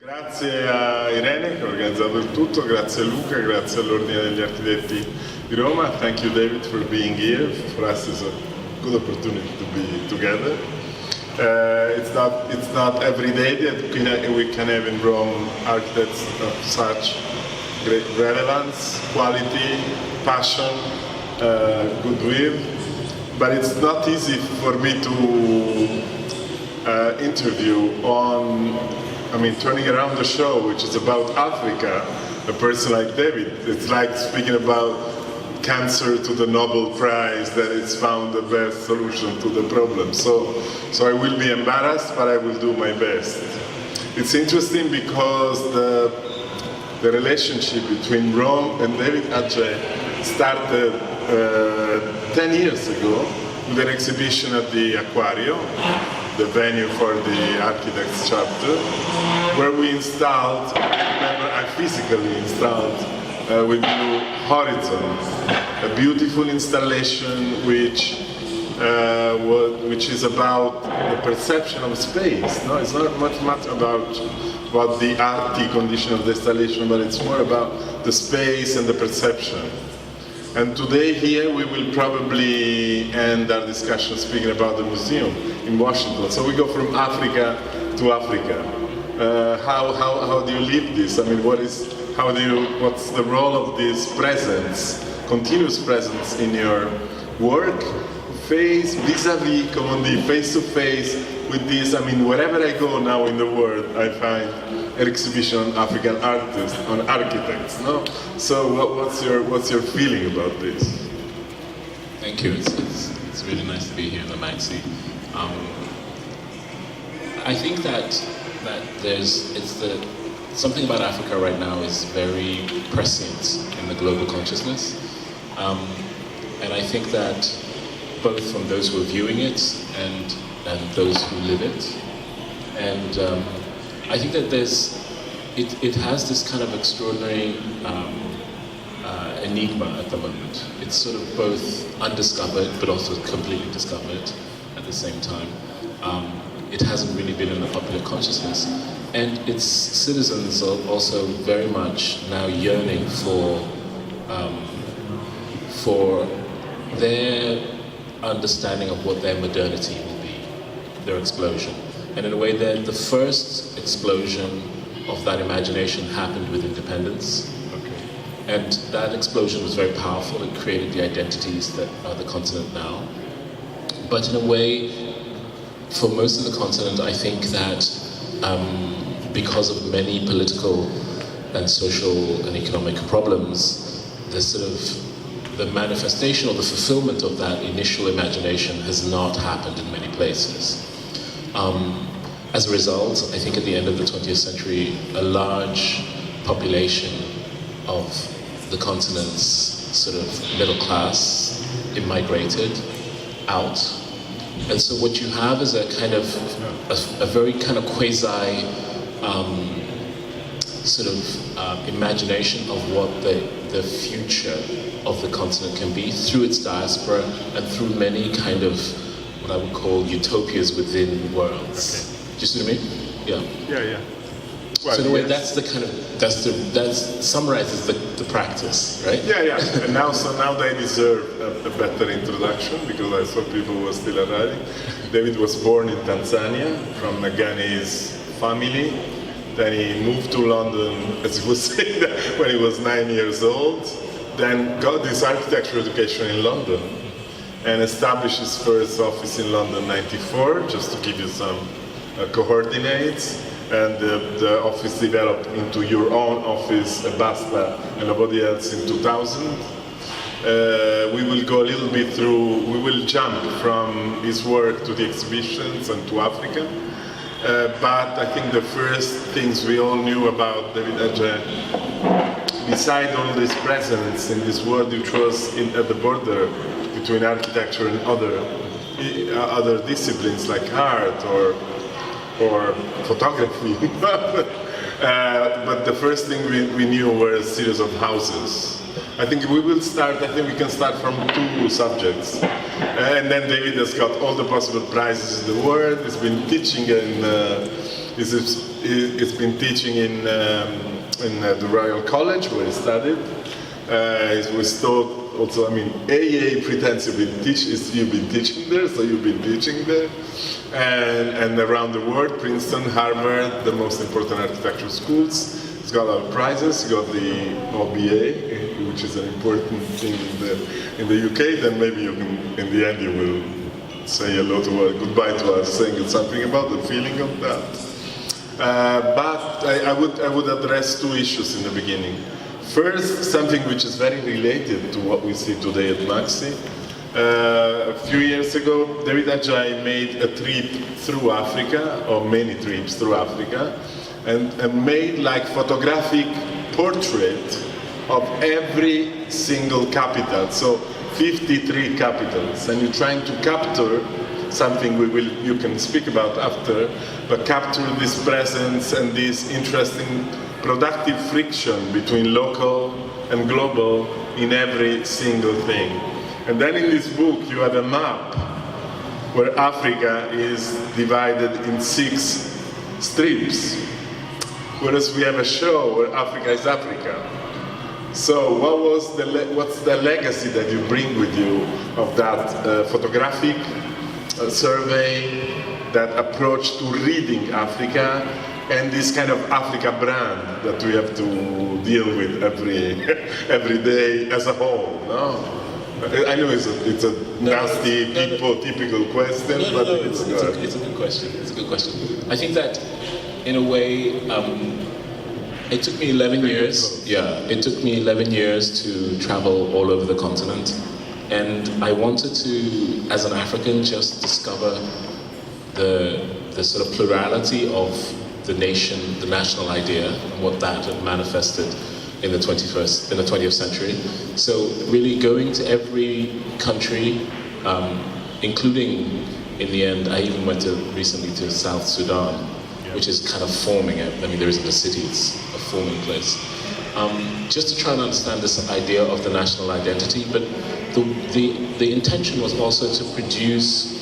Grazie a Irene che ha organizzato il tutto, grazie a Luca, grazie all'Ordine degli Architetti di Roma. Thank you David for being here. For us it's a good opportunity to be together. It's not every day that we can have in Rome architects of such great relevance, quality, passion, goodwill. But it's not easy for me to interview on, turning around the show, which is about Africa, a person like David. It's like speaking about cancer to the Nobel Prize, that it's found the best solution to the problem. So I will be embarrassed, but I will do my best. It's interesting because the relationship between Rome and David Adjaye started 10 years ago with an exhibition at the Aquario, the venue for the Architects Chapter, where we installed, I physically installed with you Horizons, a beautiful installation which is about the perception of space. No, it's not much about the arty condition of the installation, but it's more about the space and the perception. And today here we will probably end our discussion speaking about the museum in Washington. So we go from Africa to Africa. How do you live this? What's the role of this presence, continuous presence in your work? Vis-a-vis, face to face with this. Wherever I go now in the world, I find an exhibition on African artists, on architects. No? So what's your feeling about this? Thank you. It's really nice to be here in the MAXXI. I think that something about Africa right now is very prescient in the global consciousness, and I think that both from those who are viewing it and those who live it, and I think that it has this kind of extraordinary enigma at the moment. It's sort of both undiscovered but also completely discovered at the same time. It hasn't really been in the popular consciousness, and its citizens are also very much now yearning for their understanding of what their modernity will be, their explosion. And in a way, the first explosion of that imagination happened with independence. Okay. And that explosion was very powerful. It created the identities that are the continent now. But in a way, for most of the continent, I think that because of many political and social and economic problems, the manifestation or the fulfillment of that initial imagination has not happened in many places. As a result, I think at the end of the 20th century, a large population of the continent's sort of middle class immigrated out. And so what you have is a kind of, a very kind of quasi imagination of what the future of the continent can be through its diaspora and through many kind of what I would call utopias within worlds. Okay. Do you see what I mean? Yeah. Yeah. Well, so in a way, yes. that summarizes the practice, right? Yeah. And now they deserve a better introduction because I saw people were still arriving. David was born in Tanzania from a Ghanese family. Then he moved to London, as he was saying, when he was 9 years old. Then got his architecture education in London and established his first office in London in '94, just to give you some coordinates. And the office developed into your own office, Basta, and nobody else in 2000. We will go a little bit through, we will jump from his work to the exhibitions and to Africa. But I think the first things we all knew about David Adjaye, beside all this presence in this world which was at the border between architecture and other disciplines like art or photography. But the first thing we knew were a series of houses. I think we will start, I think we can start from 2 subjects. And then David has got all the possible prizes in the world. He's been teaching he's been teaching in the Royal College where he studied. He was taught also, I mean, AA pretends you've been teaching there, so you've been teaching there. And around the world, Princeton, Harvard, the most important architecture schools. He's got a lot of prizes. He got the OBA, which is an important thing in the UK. Then maybe you can, in the end, you will say hello to us, goodbye to us, saying something about the feeling of that. But I would address 2 issues in the beginning. First, something which is very related to what we see today at MAXXI. A few years ago, David Adjaye made a trip through Africa, or many trips through Africa, and made like photographic portrait of every single capital. So 53 capitals, and you're trying to capture something you can speak about after, but capture this presence and this interesting productive friction between local and global in every single thing. And then in this book you have a map where Africa is divided in 6 strips, whereas we have a show where Africa is Africa. So what's the legacy that you bring with you of that photographic survey, that approach to reading Africa, and this kind of Africa brand that we have to deal with every day as a whole, no? I know it's a nasty, typical question, but it's a good question. It's a good question. I think that, in a way, it took me 11 years. Yeah, it took me 11 years to travel all over the continent, and I wanted to, as an African, just discover the sort of plurality of the nation, the national idea, and what that had manifested in the 20th century. So really going to every country, including, in the end, I even went recently to South Sudan, which is kind of forming it. I mean, there isn't a city, it's a forming place. Just to try and understand this idea of the national identity, but the intention was also to produce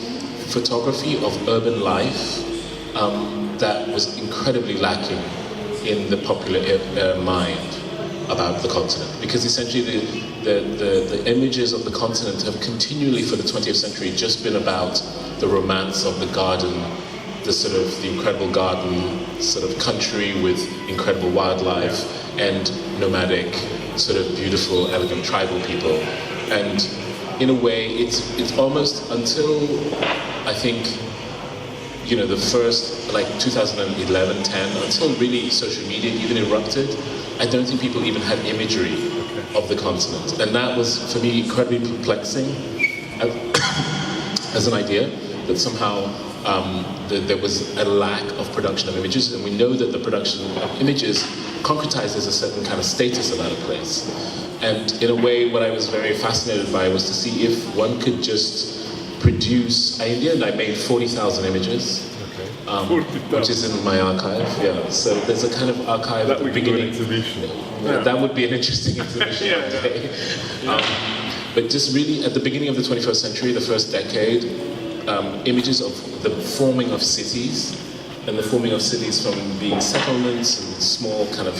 photography of urban life that was incredibly lacking in the popular mind about the continent, because essentially the images of the continent have continually for the 20th century just been about the romance of the garden, the incredible garden sort of country with incredible wildlife and nomadic, sort of beautiful, elegant tribal people. And in a way, it's almost until, I think, you know, the first, like 2011, 10, until really social media even erupted, I don't think people even had imagery of the continent. And that was, for me, incredibly perplexing as an idea, that somehow there was a lack of production of images, and we know that the production of images concretizes a certain kind of status about a place. And in a way, what I was very fascinated by was to see if one could just produce, in the end I made 40,000 images, which is in my archive, yeah. So there's a kind of archive at the beginning. Exhibition. That would be an interesting exhibition one day. But just really at the beginning of the 21st century, the first decade, images of the forming of cities, and the forming of cities from being settlements and small kind of,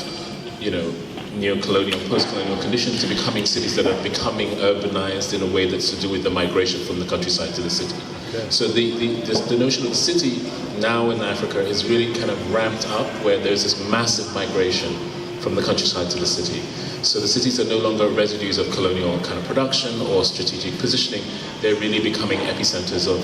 you know, neo-colonial, post-colonial conditions to becoming cities that are becoming urbanized in a way that's to do with the migration from the countryside to the city. Okay. So the notion of the city now in Africa is really kind of ramped up, where there's this massive migration from the countryside to the city. So the cities are no longer residues of colonial kind of production or strategic positioning. They're really becoming epicenters of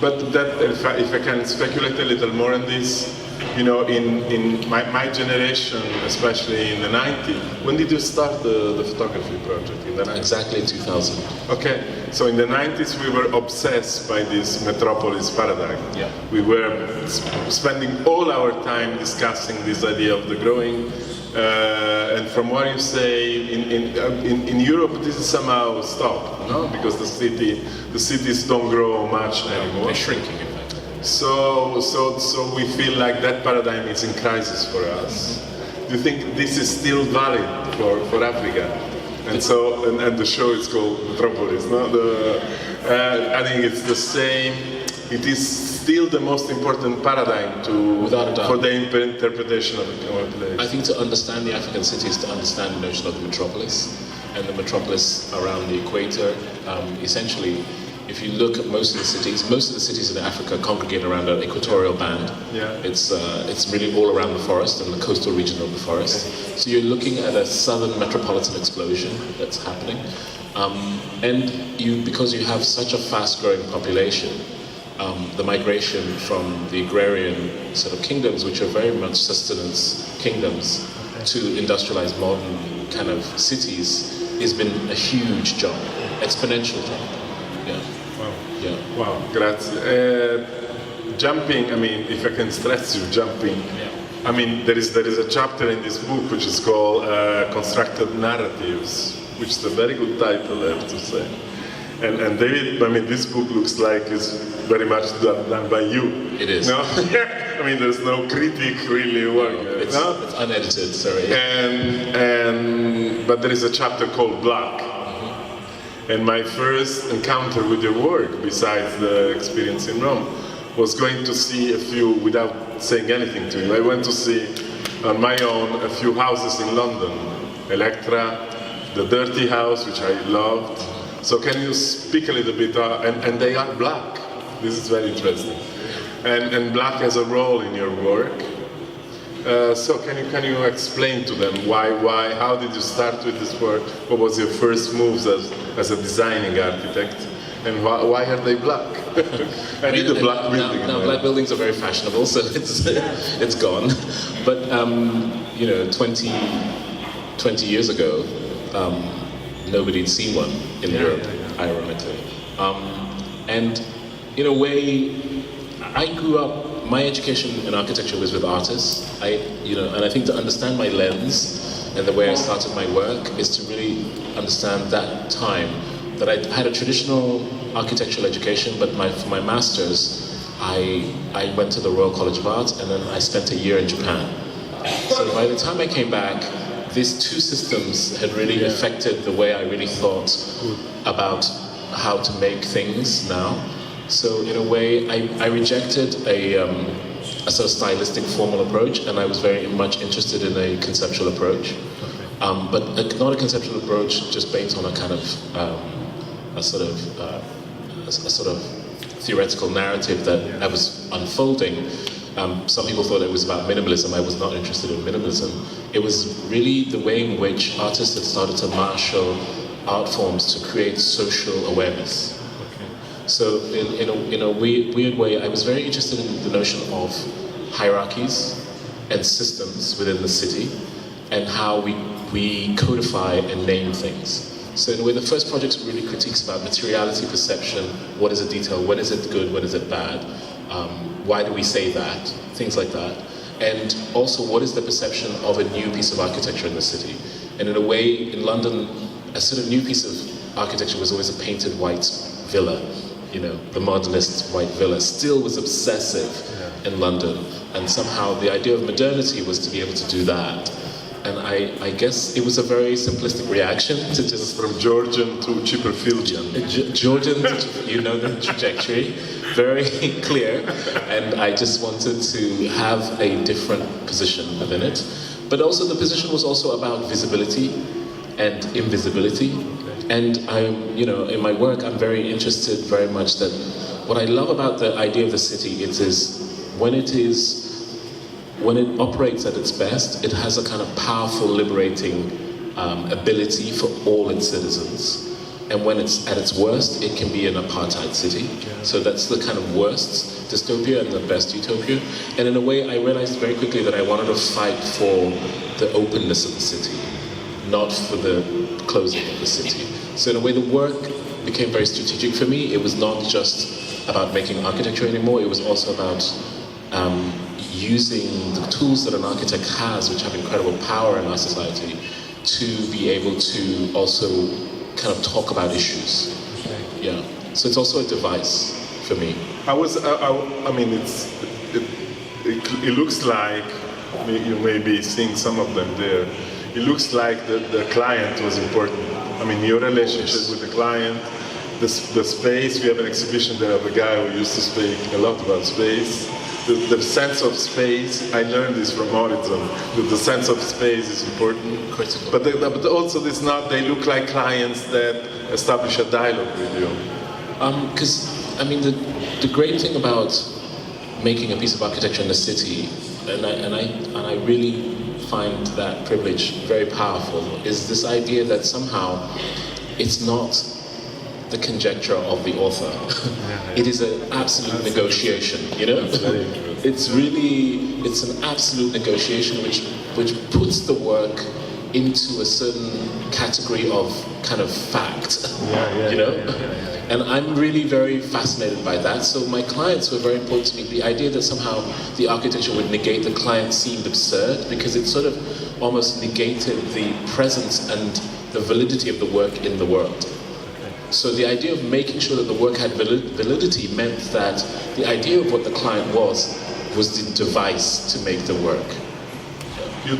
But that, if I can speculate a little more on this, you know, in my generation, especially in the 90s, when did you start the photography project? In the 90s? Exactly in 2000. Okay, so in the 90s we were obsessed by this Metropolis paradigm. Yeah. We were spending all our time discussing this idea of the growing, and from what you say, in Europe this is somehow stopped, no? Because the cities don't grow much anymore. They're shrinking, in fact. So we feel like that paradigm is in crisis for us. do you think this is still valid for Africa? And so, and the show is called Metropolis. No, I think it's the same. It is still the most important paradigm for the interpretation of a place. I think to understand the African city is to understand the notion of the metropolis, and the metropolis around the equator. Essentially, if you look at most of the cities in Africa congregate around an equatorial band. Yeah. It's really all around the forest and the coastal region of the forest. So you're looking at a southern metropolitan explosion that's happening, and because you have such a fast-growing population. The migration from the agrarian sort of kingdoms, which are very much sustenance kingdoms, to industrialized modern kind of cities, has been a huge jump, exponential jump. Yeah. Wow. Yeah. Wow. Grazie. Jumping. I mean, if I can stress you, jumping. Yeah. I mean, there is a chapter in this book which is called Constructed Narratives, which is a very good title, I have to say. And David, I mean, this book looks like it's very much done by you. It is. No? I mean, there's no critic really work. It's unedited, sorry. But there is a chapter called Black. Mm-hmm. And my first encounter with your work, besides the experience in Rome, was going to see a few, without saying anything to you, I went to see on my own a few houses in London. Electra, the Dirty House, which I loved. So can you speak a little bit, and they are black. This is very interesting. And black has a role in your work. So can you explain to them why, how did you start with this work? What was your first moves as a designing architect? And why are they black? I need a black building. Now black buildings are very fashionable, so it's gone. But 20 years ago, nobody had seen one in Europe, ironically. And in a way, I grew up, my education in architecture was with artists. And I think to understand my lens and the way I started my work is to really understand that time, that I had a traditional architectural education, but for my master's, I went to the Royal College of Art, and then I spent a year in Japan. So by the time I came back, these two systems had really affected the way I really thought about how to make things now. So in a way, I rejected a sort of stylistic formal approach, and I was very much interested in a conceptual approach. But not a conceptual approach just based on a kind of a sort of theoretical narrative that I was unfolding. Some people thought it was about minimalism. I was not interested in minimalism. It was really the way in which artists had started to marshal art forms to create social awareness. Okay. So in a weird way, I was very interested in the notion of hierarchies and systems within the city, and how we codify and name things. So in a way, the first project really critiques about materiality, perception, what is a detail, when is it good, when is it bad, why do we say that, things like that. And also, what is the perception of a new piece of architecture in the city? And in a way, in London, a sort of new piece of architecture was always a painted white villa. The modernist white villa still was obsessive in London. And somehow the idea of modernity was to be able to do that. And I guess it was a very simplistic reaction to just... From Georgian to Chipperfieldian. Georgian, the trajectory, very clear. And I just wanted to have a different position within it. But also the position was also about visibility and invisibility. And in my work, I'm very interested very much that what I love about the idea of the city is when it operates at its best, it has a kind of powerful, liberating ability for all its citizens. And when it's at its worst, it can be an apartheid city. So that's the kind of worst dystopia and the best utopia. And in a way, I realized very quickly that I wanted to fight for the openness of the city, not for the closing of the city. So in a way, the work became very strategic for me. It was not just about making architecture anymore. It was also about using the tools that an architect has, which have incredible power in our society, to be able to also kind of talk about issues. Okay. Yeah. So it's also a device for me. It looks like You may be seeing some of them there. It looks like the client was important. I mean, your relationship with the client, the space. We have an exhibition there of a guy who used to speak a lot about space. The sense of space, I learned this from Horizon, that the sense of space is important. Critical. But also they look like clients that establish a dialogue with you. Because, I mean, the great thing about making a piece of architecture in a city, and I really find that privilege very powerful, is this idea that somehow it's not the conjecture of the author. It is an absolute negotiation, you know? It's an absolute negotiation which puts the work into a certain category of kind of fact, you know? And I'm really very fascinated by that. So my clients were very important to me. The idea that somehow the architecture would negate the client seemed absurd, because it sort of almost negated the presence and the validity of the work in the world. So the idea of making sure that the work had validity meant that the idea of what the client was the device to make the work. You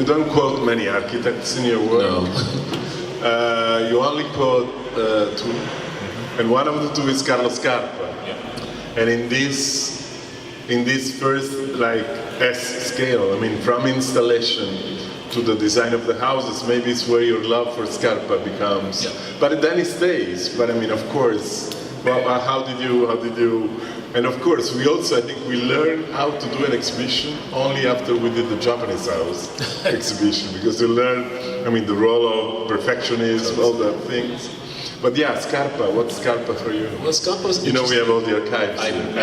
don't quote many architects in your work. No. You only quote two, and one of the two is Carlo Scarpa. And in this first like S scale, I mean, from installation to the design of the houses, maybe it's where your love for Scarpa becomes. But then it stays. But I mean, of course, well, how did you? And of course, I think we learned how to do an exhibition only after we did the Japanese house exhibition, because you learn, I mean, the role of perfectionism, all that things. But yeah, Scarpa, what's Scarpa for you? Well, Scarpa's we have all the archives. I didn't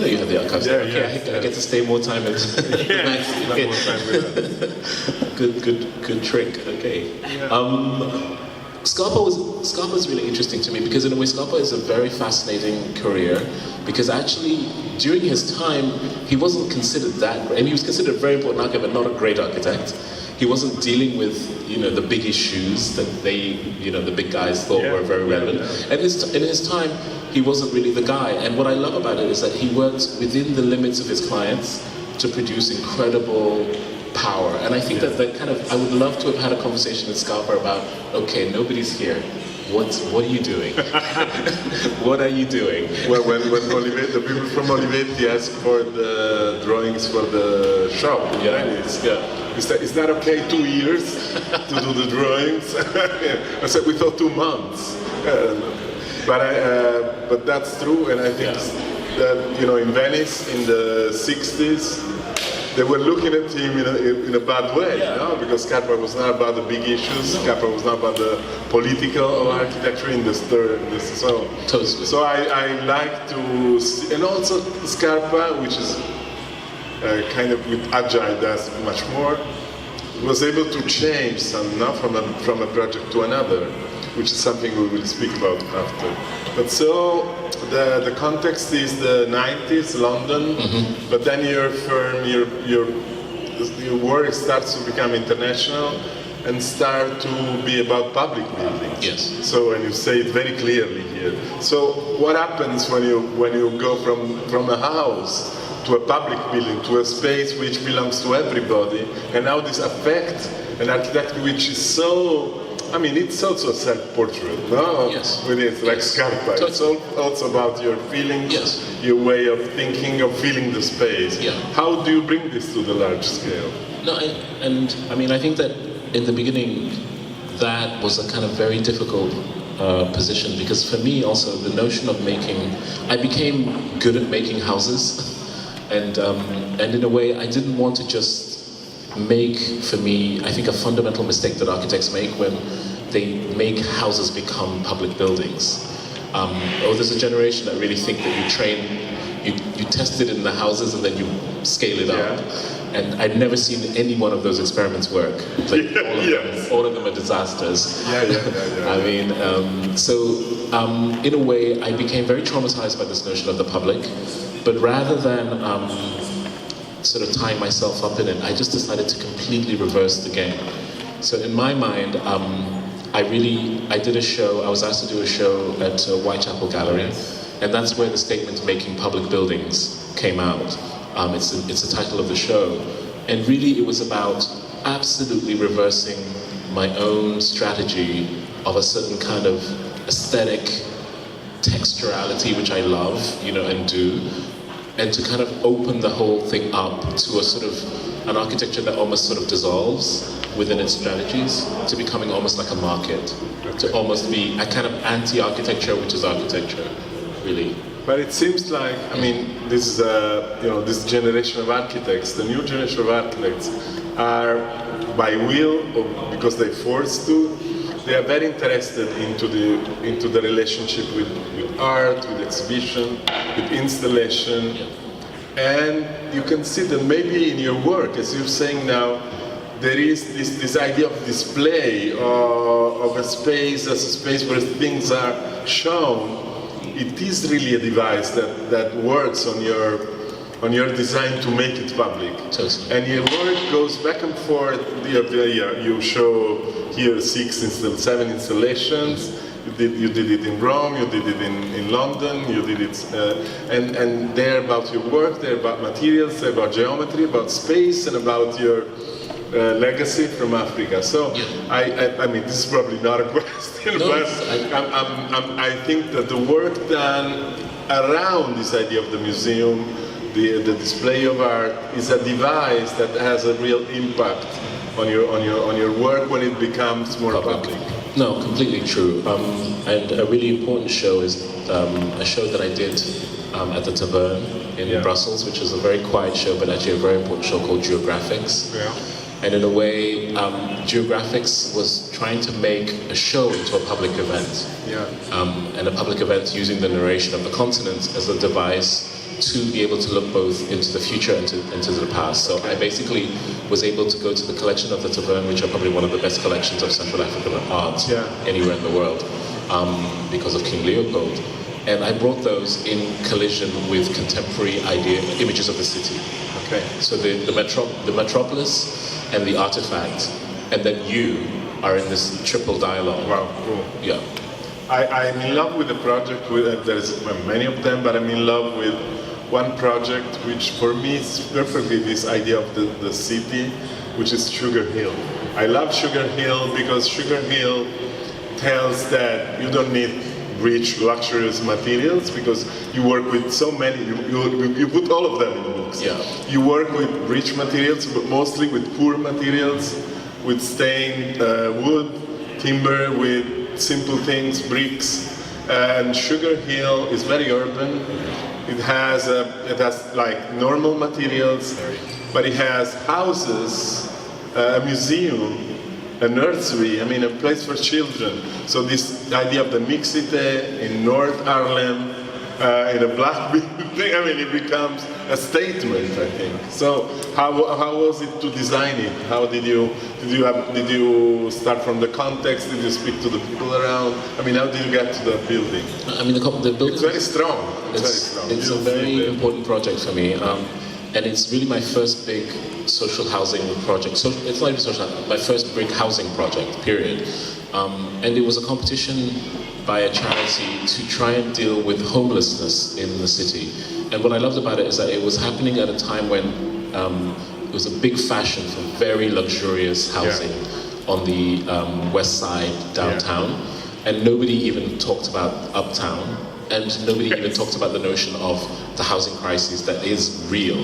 know you had the archives. I get to stay more time at more time with that. Good trick. Okay. Scarpa's really interesting to me, because in a way Scarpa is a very fascinating career, because actually during his time he wasn't considered that great. I mean, he was considered a very important architect, but not a great architect. He wasn't dealing with, the big issues that the big guys thought were very relevant. And in his time, he wasn't really the guy. And what I love about it is that he worked within the limits of his clients to produce incredible power. And I think that I would love to have had a conversation with Scarpa about, okay, nobody's here. What are you doing? What are you doing? Well, when the people from Olivetti asked for the drawings for the shop, is that okay? 2 years to do the drawings? I said we thought 2 months, but that's true, and I think that in Venice in the '60s. They were looking at him in a bad way, because Scarpa was not about the big issues. Scarpa was not about the political architecture in the so. Totally. So I like to see, and also Scarpa, which is kind of with Adjaye does much more, was able to change some from a project to another, which is something we will speak about after. But so the context is the 90s, London, but then your firm, your work starts to become international and start to be about public buildings. Yes. So, and you say it very clearly here. So what happens when you go from a house to a public building, to a space which belongs to everybody, and how this affects an architecture which is so, I mean, it's also a self-portrait, no? Yes. When it's like Scarpa, it's also about your feelings, your way of thinking, of feeling the space. Yeah. How do you bring this to the large scale? No, and I mean, I think that in the beginning, that was a kind of very difficult position, because for me also, the notion of I became good at making houses, and in a way, I didn't want to just make, for me, I think a fundamental mistake that architects make when they make houses become public buildings. There's a generation that really think that you test it in the houses and then you scale it up. And I've never seen any one of those experiments work. Like all of them are disasters. I mean, in a way, I became very traumatized by this notion of the public. But rather than sort of tying myself up in it, I just decided to completely reverse the game. So in my mind, I did a show. I was asked to do a show at Whitechapel Gallery, and that's where the statement "making public buildings" came out. It's the title of the show. And really it was about absolutely reversing my own strategy of a certain kind of aesthetic texturality, which I love, and do, and to kind of open the whole thing up to a sort of an architecture that almost sort of dissolves within its strategies, to becoming almost like a market, to almost be a kind of anti-architecture, which is architecture, really. But it seems like, this is this generation of architects, the new generation of architects are, by will or because they're forced to, they are very interested into the relationship with art, with exhibition, with installation. Yeah. And you can see that maybe in your work, as you're saying now, there is this idea of display, of a space as a space where things are shown. It is really a device that works on your design to make it public. Totally. And your work goes back and forth. You show here 7 installations. You did it in Rome, you did it in London, you did it, and they're about your work, they're about materials, they're about geometry, about space, and about your legacy from Africa. So, yeah. I mean, this is probably not a question, No, but I think that the work done around this idea of the museum, the display of art, is a device that has a real impact on your work when it becomes more public. No, completely true. And a really important show is a show that I did at the Taverne in Brussels, which is a very quiet show, but actually a very important show called Geographics. Yeah. And in a way, Geographics was trying to make a show into a public event. Yeah. And a public event using the narration of the continent as a device to be able to look both into the future and into the past. So I basically was able to go to the collection of the Taverne, which are probably one of the best collections of Central African art anywhere in the world, because of King Leopold. And I brought those in collision with contemporary images of the city. Okay. So the Metropolis and the artifact, and then you are in this triple dialogue. Wow, cool. Yeah. I'm in love with the project. There's many of them, but I'm in love with one project which for me is perfectly this idea of the city, which is Sugar Hill. I love Sugar Hill because Sugar Hill tells that you don't need rich, luxurious materials because you work with so many, you put all of them in the books. Yeah. You work with rich materials, but mostly with poor materials, with stained wood, timber, with simple things, bricks. And Sugar Hill is very urban. It has like normal materials, but it has houses, a museum, a nursery, a place for children. So this idea of the MAXXI in North Harlem, in a black building, it becomes a statement, I think. So how was it to design it? How did you start from the context? Did you speak to the people around? How did you get to the building? The building. It's very strong. It's a very important project for me, and it's really my first big social housing project. So it's not even social, my first big housing project, period. And it was a competition by a charity to try and deal with homelessness in the city. And what I loved about it is that it was happening at a time when it was a big fashion for very luxurious housing on the west side downtown. And nobody even talked about uptown. And nobody even talked about the notion of the housing crisis that is real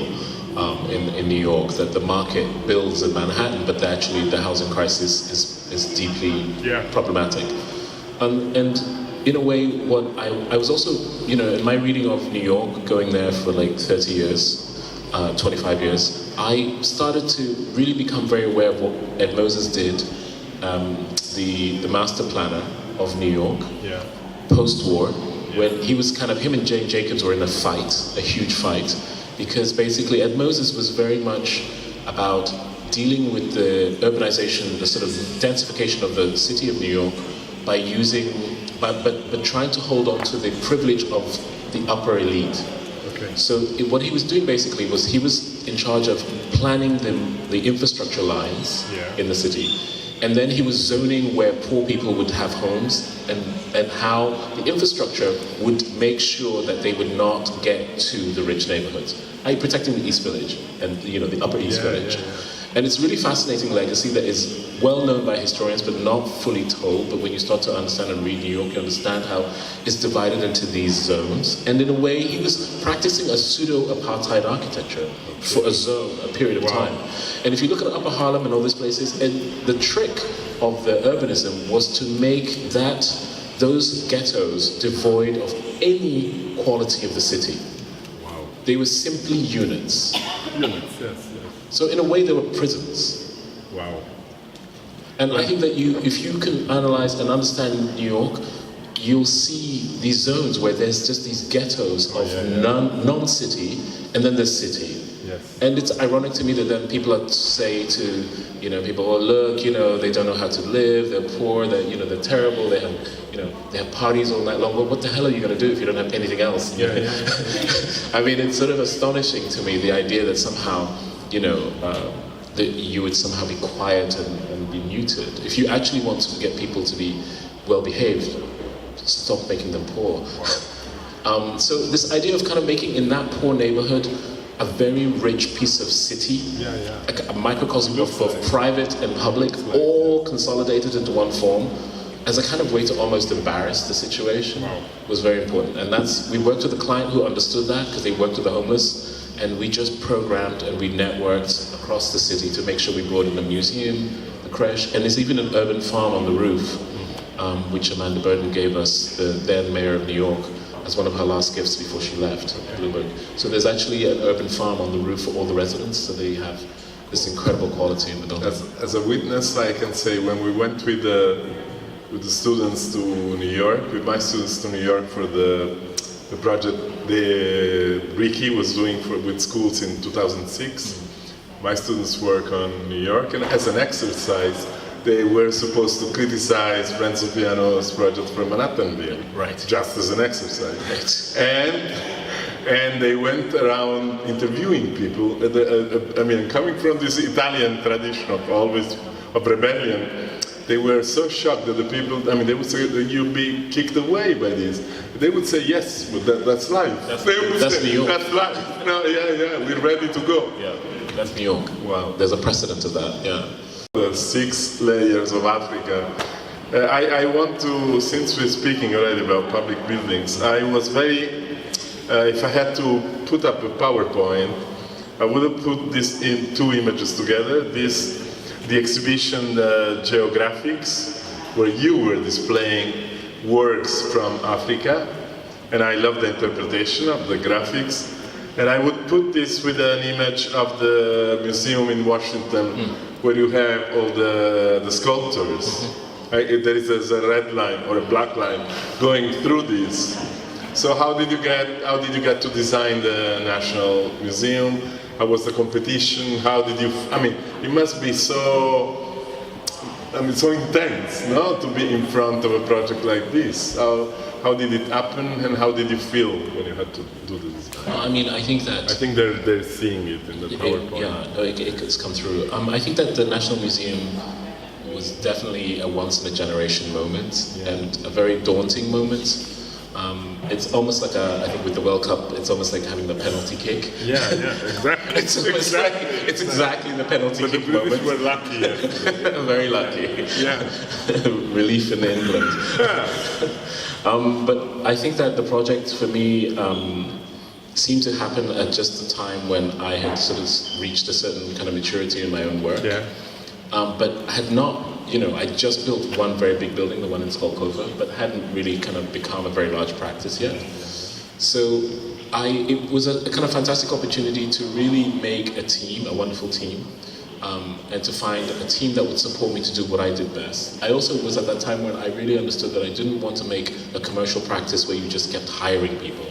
in New York, that the market builds in Manhattan, but actually the housing crisis is deeply problematic. And in a way, what I was also, in my reading of New York, going there for like 30 years, 25 years, I started to really become very aware of what Ed Moses did, the master planner of New York, post-war, when he was him and Jane Jacobs were in a huge fight, because basically Ed Moses was very much about dealing with the urbanization, the sort of densification of the city of New York by using, but trying to hold on to the privilege of the upper elite. Okay. So what he was doing basically was he was in charge of planning the infrastructure lines in the city. And then he was zoning where poor people would have homes and how the infrastructure would make sure that they would not get to the rich neighborhoods. protecting the East Village and the Upper East Village. And it's really fascinating legacy that is well known by historians but not fully told. But when you start to understand and read New York, you understand how it's divided into these zones. And in a way, he was practicing a pseudo-apartheid architecture for a zone, a period of time. And if you look at Upper Harlem and all these places, and the trick of the urbanism was to make those ghettos devoid of any quality of the city. Wow. They were simply units. Units, yes. So in a way, they were prisons. Wow. And I think that if you can analyze and understand New York, you'll see these zones where there's just these ghettos of non-city, and then there's city. Yes. And it's ironic to me that then people say to people, oh look, they don't know how to live, they're poor, they're terrible, they have parties all night long. Well, what the hell are you going to do if you don't have anything else? I mean, it's sort of astonishing to me, the idea that somehow that you would somehow be quiet and be muted. If you actually want to get people to be well behaved, stop making them poor. So this idea of kind of making in that poor neighborhood a very rich piece of city, a microcosm of both private and public, all consolidated into one form, as a kind of way to almost embarrass the situation, was very important. And we worked with a client who understood that, because they worked with the homeless. And we just programmed and we networked across the city to make sure we brought in a museum, a creche, and there's even an urban farm on the roof, which Amanda Burden gave us, the then mayor of New York, as one of her last gifts before she left Bloomberg. So there's actually an urban farm on the roof for all the residents, so they have this incredible quality in the building. As a witness, I can say when we went with the students to New York, with my students to New York for the project Ricky was doing with schools in 2006. My students work on New York, and as an exercise, they were supposed to criticize Renzo Piano's project for Manhattanville, just as an exercise. And they went around interviewing people. Coming from this Italian tradition of rebellion, they were so shocked that the people, they would say that you'll be kicked away by this. They would say, yes, but that's life. That's New York. That's life. No, we're ready to go. Yeah, that's New York. Wow. There's a precedent of that, The 6 layers of Africa. I want to, since we're speaking already about public buildings, I was if I had to put up a PowerPoint, I would have put this in 2 images together. The exhibition Geographics, where you were displaying works from Africa, and I love the interpretation of the graphics. And I would put this with an image of the museum in Washington, where you have all the sculptures. There is a red line or a black line going through this. So how did you get to design the National Museum? How was the competition? How did you? It must be so intense, no, to be in front of a project like this. How did it happen, and how did you feel when you had to do the design? I think they're seeing it in the PowerPoint. It's come through. I think that the National Museum was definitely a once-in-a-generation moment, and a very daunting moment. It's almost like I think with the World Cup, it's almost like having the penalty kick. Yeah, exactly. it's exactly the penalty kick moment. But the British were lucky. Very lucky. Yeah. Relief in England. But I think that the project for me seemed to happen at just the time when I had sort of reached a certain kind of maturity in my own work. Yeah. But I had not, I just built one very big building, the one in Skolkovo, but hadn't really kind of become a very large practice yet. So it was a kind of fantastic opportunity to really make a team, a wonderful team, and to find a team that would support me to do what I did best. I also was at that time when I really understood that I didn't want to make a commercial practice where you just kept hiring people.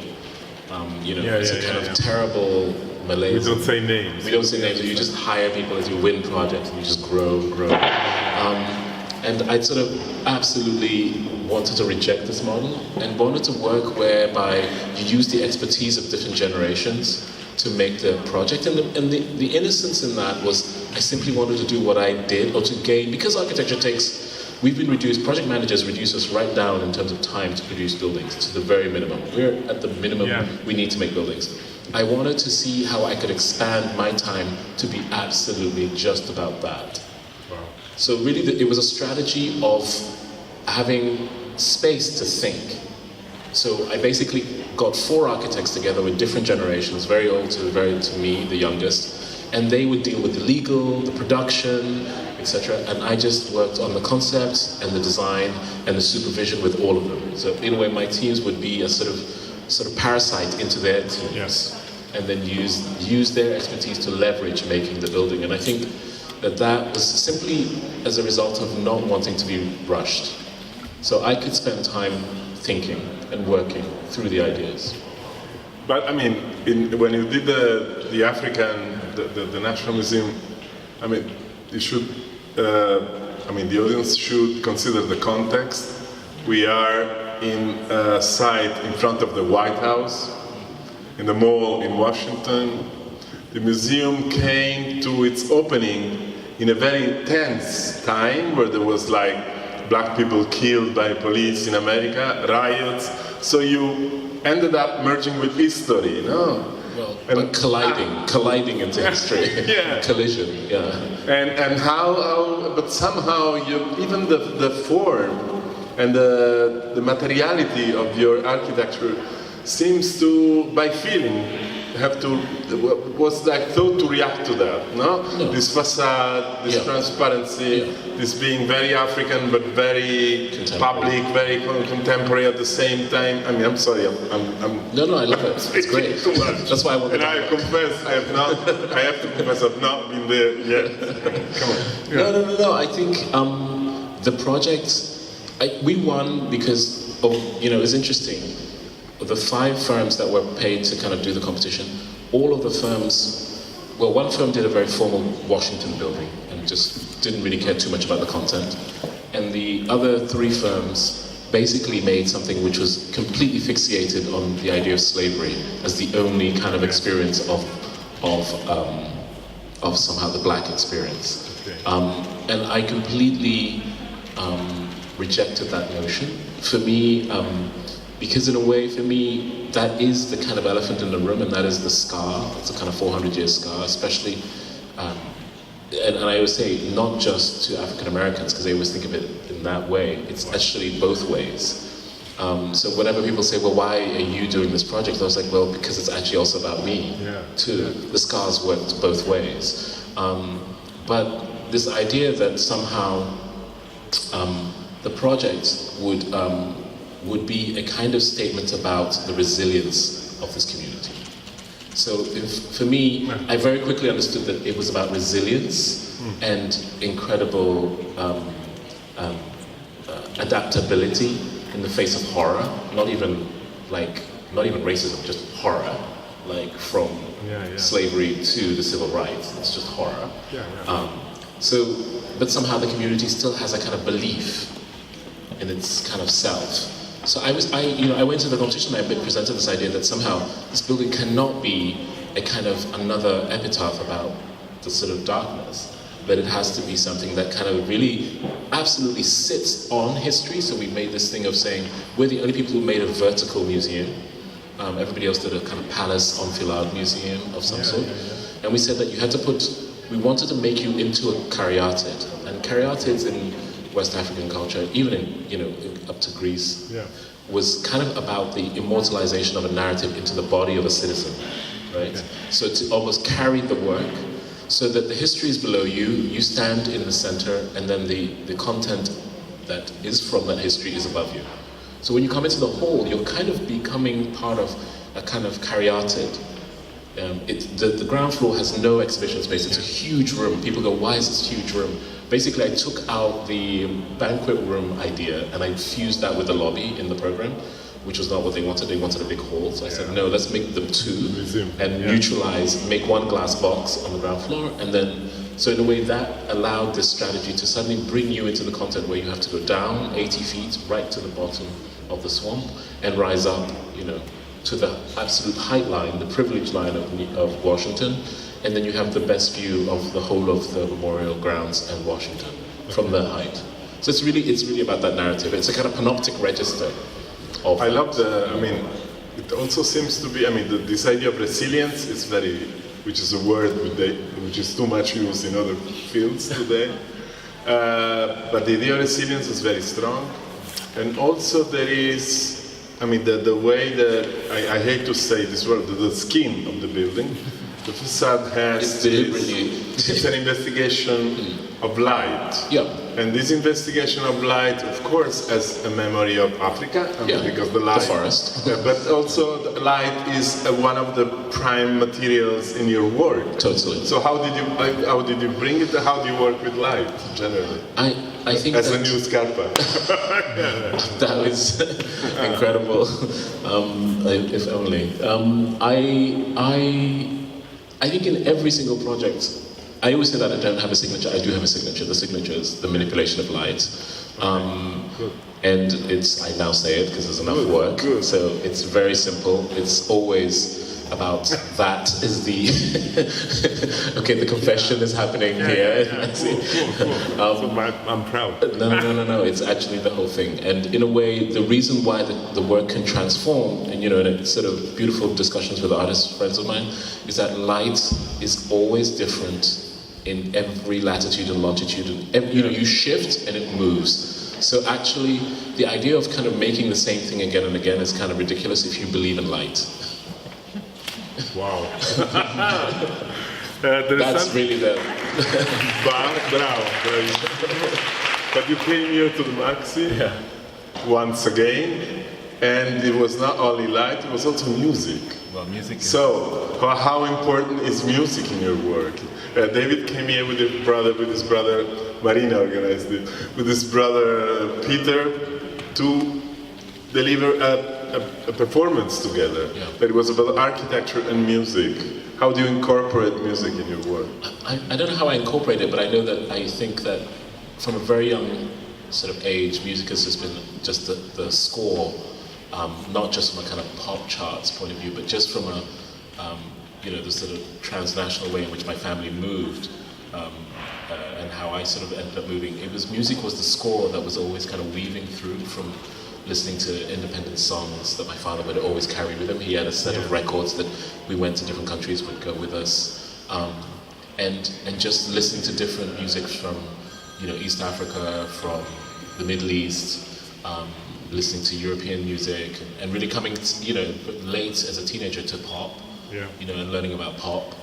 It's a kind of terrible Malays. We don't say names. We don't say names. You just hire people as you win projects, and you just grow. And I sort of absolutely wanted to reject this model and wanted to work whereby you use the expertise of different generations to make the project. And the innocence in that was I simply wanted to do what I did, or to gain, because architecture project managers reduce us right down in terms of time to produce buildings to the very minimum. We're at the minimum we need to make buildings. I wanted to see how I could expand my time to be absolutely just about that. Wow. So really, it was a strategy of having space to think. So I basically got 4 architects together with different generations, very old to me, the youngest, and they would deal with the legal, the production, etc. And I just worked on the concepts and the design and the supervision with all of them. So in a way, my teams would be a sort of parasite into their teams, yes. and then use their expertise to leverage making the building. And I think that was simply as a result of not wanting to be rushed. So I could spend time thinking and working through the ideas. But I mean, when you did the African, the National Museum, I mean, you should, the audience should consider the context. We are in a site in front of the White House, in the mall in Washington. The museum came to its opening in a very intense time where there was like black people killed by police in America, riots. So you ended up merging with history, no? Well, but colliding into history. Yeah. Collision, yeah. And how but somehow even the form and the materiality of your architecture seems to, by feeling, was like thought to react to that, no? This facade, this transparency, this being very African but very public, very contemporary at the same time. I mean, I'm sorry, I'm No, I love it. It's great. Too much. That's why I want to. And I confess, I have to confess, I've not been there yet. Come on. Yeah. No. I think the project, we won because it's interesting. The 5 firms that were paid to kind of do the competition, all of the firms, well, one firm did a very formal Washington building and just didn't really care too much about the content. And the other 3 firms basically made something which was completely fixated on the idea of slavery as the only kind of experience of somehow the black experience. Okay. And I completely rejected that notion. For me, because in a way, for me, that is the kind of elephant in the room, and that is the scar. It's a kind of 400-year scar, especially, and I always say, not just to African Americans, because they always think of it in that way. It's actually both ways. So whenever people say, well, why are you doing this project? I was like, well, because it's actually also about me, too. The scars worked both ways. But this idea that somehow the project would be a kind of statement about the resilience of this community. So for me, I very quickly understood that it was about resilience and incredible adaptability in the face of horror, not even racism, just horror, like from slavery to the civil rights. It's just horror. But somehow the community still has a kind of belief in its kind of self. So I went to the competition and I presented this idea that somehow this building cannot be a kind of another epitaph about the sort of darkness, but it has to be something that kind of really absolutely sits on history. So we made this thing of saying we're the only people who made a vertical museum. Everybody else did a kind of palace enfilade museum of some sort. And we said that you had to we wanted to make you into a caryatid. And caryatids in West African culture, even in, up to Greece, was kind of about the immortalization of a narrative into the body of a citizen, right? Okay. So to almost carry the work, so that the history is below you, you stand in the center, and then the content that is from that history is above you. So when you come into the hall, you're kind of becoming part of a kind of caryatid. The ground floor has no exhibition space. It's a huge room. People go, why is this huge room? Basically, I took out the banquet room idea and I fused that with the lobby in the program, which was not what they wanted. They wanted a big hall. So I said, no, let's make them 2 and neutralize, make one glass box on the ground floor. And then, so in a way that allowed this strategy to suddenly bring you into the content where you have to go down 80 feet right to the bottom of the swamp and rise up, to the absolute height line, the privilege line of Washington, and then you have the best view of the whole of the memorial grounds and Washington from the height. So it's really about that narrative. It's a kind of panoptic register of. I love it also seems to be, I mean, this idea of resilience is very, which is a word which is too much used in other fields today. But the idea of resilience is very strong. And also there is, I mean, the way that, I hate to say this word, the skin of the building, the facade has it's an investigation of light. Yeah. And this investigation of light, of course, has a memory of Africa, because the light, the forest. but also the light is one of the prime materials in your work. Totally. So how did you bring it? How do you work with light generally? I think as a new Scarpa. That was incredible. If only. I think in every single project, I always say that I don't have a signature. I do have a signature. The signature is the manipulation of light. And I now say it because there's enough work. Good. So it's very simple. It's always about that is the... okay, the confession is happening here. Cool. I'm proud. No. It's actually the whole thing. And in a way, the reason why the work can transform, and and it's sort of beautiful discussions with artists, friends of mine, is that light is always different in every latitude and longitude. And you shift and it moves. So actually, the idea of kind of making the same thing again and again is kind of ridiculous if you believe in light. Wow. That's really the... Bravo. But you came here to the MAXXI once again, and it was not only light, it was also music. Well, music. So, how important is music in your work? David came here with his brother, Marina organized it, with his brother Peter to deliver a performance together. Yeah. That was about architecture and music. How do you incorporate music in your work? I don't know how I incorporate it, but I know that I think that from a very young sort of age, music has just been just the score, not just from a kind of pop charts point of view, but just from a the sort of transnational way in which my family moved, and how I sort of ended up moving. Music was the score that was always kind of weaving through from listening to independent songs that my father would always carry with him. He had a set of records that we went to different countries would go with us, and just listening to different music from East Africa, from the Middle East, listening to European music, and really coming late as a teenager to pop. And learning about pop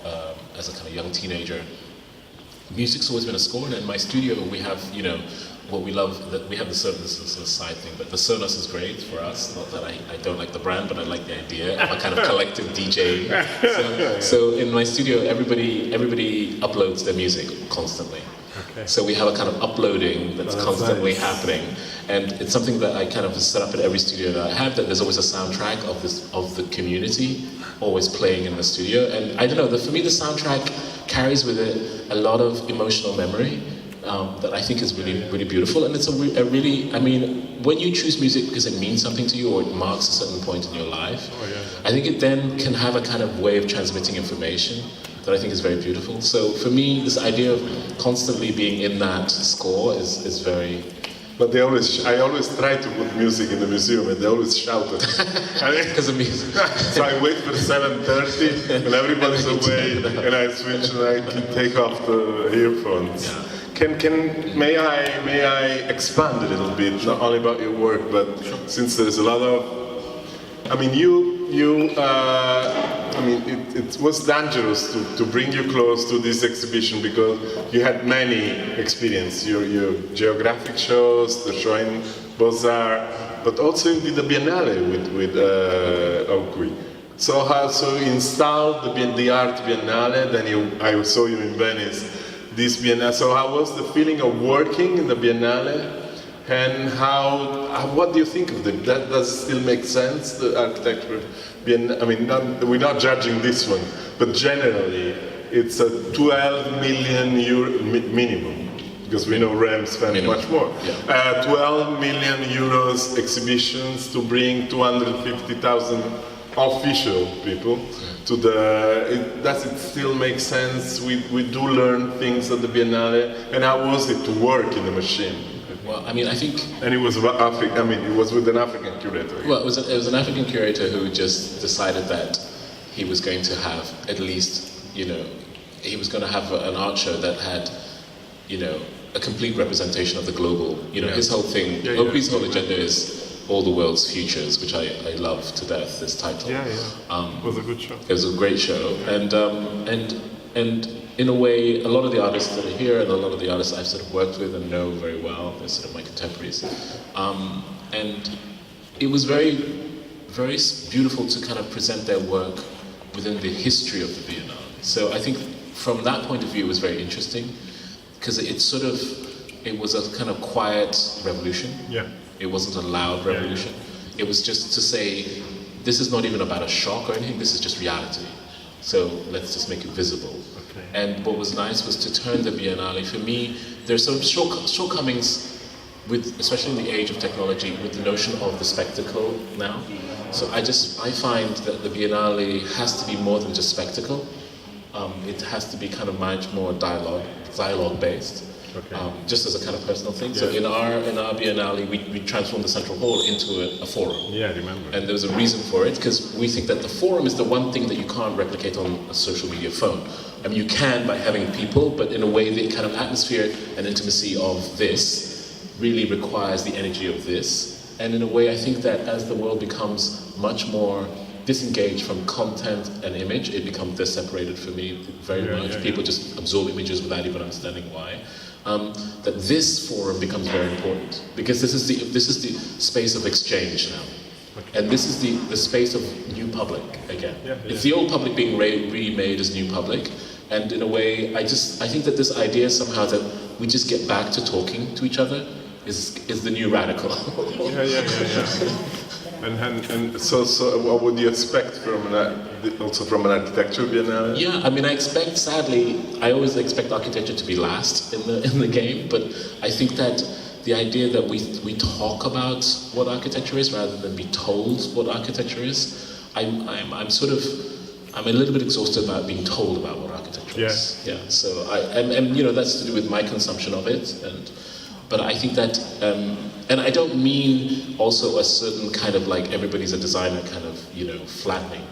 as a kind of young teenager. Music's always been a score, and in my studio we have, what we love, that we have this is a side thing, but the Sonos is great for us. Not that I don't like the brand, but I like the idea of a kind of collective DJ. So in my studio, everybody uploads their music constantly. Okay. So we have a kind of uploading that's constantly happening, and it's something that I kind of set up at every studio that I have. That there's always a soundtrack of the community, always playing in the studio. And I don't know, for me the soundtrack carries with it a lot of emotional memory that I think is really, really beautiful. And it's a really, I mean, when you choose music because it means something to you or it marks a certain point in your life, I think it then can have a kind of way of transmitting information that I think is very beautiful. So for me, this idea of constantly being in that score is very... But I always try to put music in the museum, and they always shout at me. Because of music. So I wait for 7:30, and everybody's away, and I switch and I can take off the earphones. Yeah. May I expand a little bit, not only about your work, but since there's a lot of, I mean, it was dangerous to bring you close to this exhibition because you had many experiences, your geographic shows, the show in Beaux-Arts, but also you did the Biennale with Oqui. So you installed the art Biennale, then I saw you in Venice, this Biennale. So how was the feeling of working in the Biennale? And what do you think of it? Does it still make sense, the architecture? I mean, we're not judging this one, but generally, it's a 12 million euro minimum, because we know REM spent much more. 12 million euros exhibitions to bring 250,000 official people to does it still make sense? We do learn things at the Biennale, and how was it to work in the machine? Well, I mean, I think... And it was about Africa, I mean, it was with an African curator. Well, it was an African curator who just decided that he was going to have at least, you know, he was going to have an art show that had, you know, a complete representation of the global, you know, his whole thing, his whole agenda is all the world's futures, which I love to death, this title. It was a good show. It was a great show. And in a way, a lot of the artists that are here and a lot of the artists I've sort of worked with and know very well, they're sort of my contemporaries. And it was very, very beautiful to kind of present their work within the history of the Biennale. So I think from that point of view, it was very interesting, because it was a kind of quiet revolution. Yeah. It wasn't a loud revolution. It was just to say, this is not even about a shock or anything, this is just reality. So let's just make it visible. Okay. And what was nice was to turn the Biennale, for me, there's some shortcomings with, especially in the age of technology, with the notion of the spectacle now. So I find that the Biennale has to be more than just spectacle. It has to be kind of much more dialogue based. Okay. Just as a kind of personal thing. So in our Biennale, we transformed the central hall into a forum. Yeah, I remember. And there was a reason for it, because we think that the forum is the one thing that you can't replicate on a social media phone. I mean, you can by having people, but in a way, the kind of atmosphere and intimacy of this really requires the energy of this. And in a way, I think that as the world becomes much more disengaged from content and image, it becomes separated for me very much. People just absorb images without even understanding why. That this forum becomes very important, because this is the space of exchange now, and this is the space of new public again. It's the old public being remade as new public, and in a way, I think that this idea somehow that we just get back to talking to each other is the new radical. And so what would you expect from an architecture biennale? Yeah, I mean, I always expect architecture to be last in the game, but I think that the idea that we talk about what architecture is rather than be told what architecture is, I'm a little bit exhausted about being told about what architecture is. Yeah. So and you know, that's to do with my consumption of it, but I think that. And I don't mean also a certain kind of like everybody's a designer kind of, you know, flattening.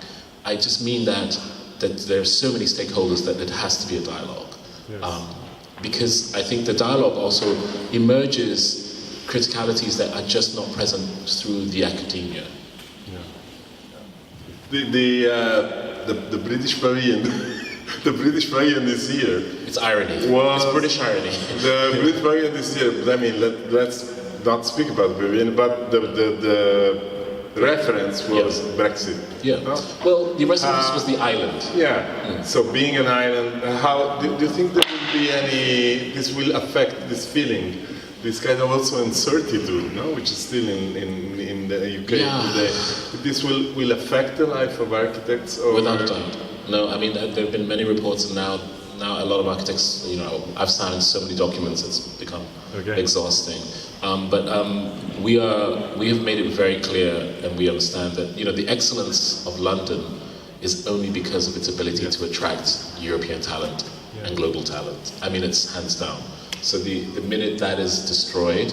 I just mean that there are so many stakeholders that it has to be a dialogue. Because I think the dialogue also emerges criticalities that are just not present through the academia. The British Pavilion, the British Pavilion this year. It's irony. It's British irony. The British Pavilion this year. I mean, let's not speak about Pavilion, but the reference was Brexit. Yeah. No? Well, the reference was the island. Yeah. So being an island, how do you think there will be any? This will affect this feeling, this kind of also uncertainty, no, which is still in the UK today. This will affect the life of architects. Or? Without a doubt. No, I mean there have been many reports, and now a lot of architects, you know, I've signed so many documents, it's become exhausting. But we have made it very clear, and we understand that, you know, the excellence of London is only because of its ability to attract European talent and global talent. I mean, it's hands down. So the minute that is destroyed,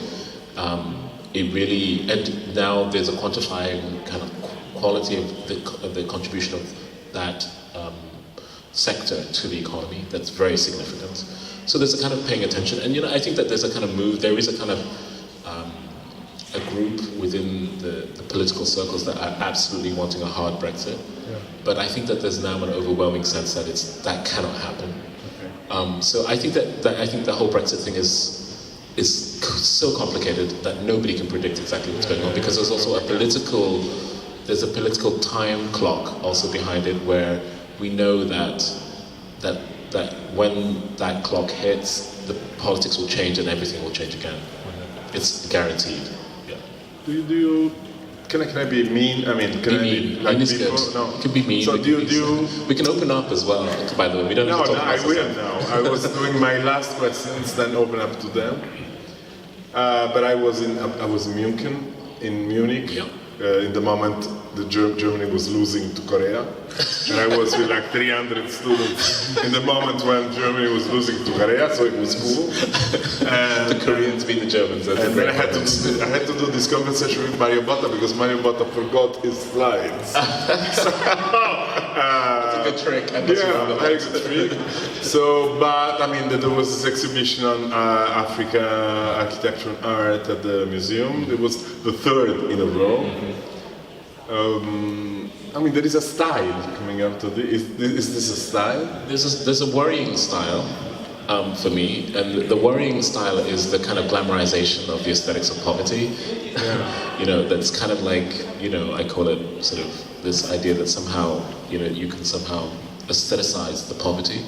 it really, and now there's a quantifying kind of quality of the contribution of that sector to the economy that's very significant. So there's a kind of paying attention, and you know, I think that there's a kind of move. There is a kind of a group within the political circles that are absolutely wanting a hard Brexit. But I think that there's now an overwhelming sense that that cannot happen. So I think that I think the whole Brexit thing is so complicated that nobody can predict exactly what's going on, because there's also a political time clock also behind it, where we know that when that clock hits, the politics will change and everything will change again. It's guaranteed. Can I be mean? I mean, can I be like people? No. It can be mean. So we can open up as well, by the way. We don't have to talk about I will now. I was doing my last questions, then open up to them. But I was in Munich, in the moment Germany was losing to Korea, and I was with like 300 students in the moment when Germany was losing to Korea, so it was cool. And The Koreans beat the Germans. and then I had to do this conversation with Mario Botta because Mario Botta forgot his slides. That's a good trick. Yeah, very good trick. So, but I mean, there was this exhibition on Africa architecture and art at the museum. It was the third in a row. I mean, there is a style coming out of this. Is this a style? There's a worrying style for me, and the worrying style is the kind of glamorization of the aesthetics of poverty. Yeah. You know, that's kind of like, you know, I call it sort of this idea that somehow, you know, you can somehow aestheticize the poverty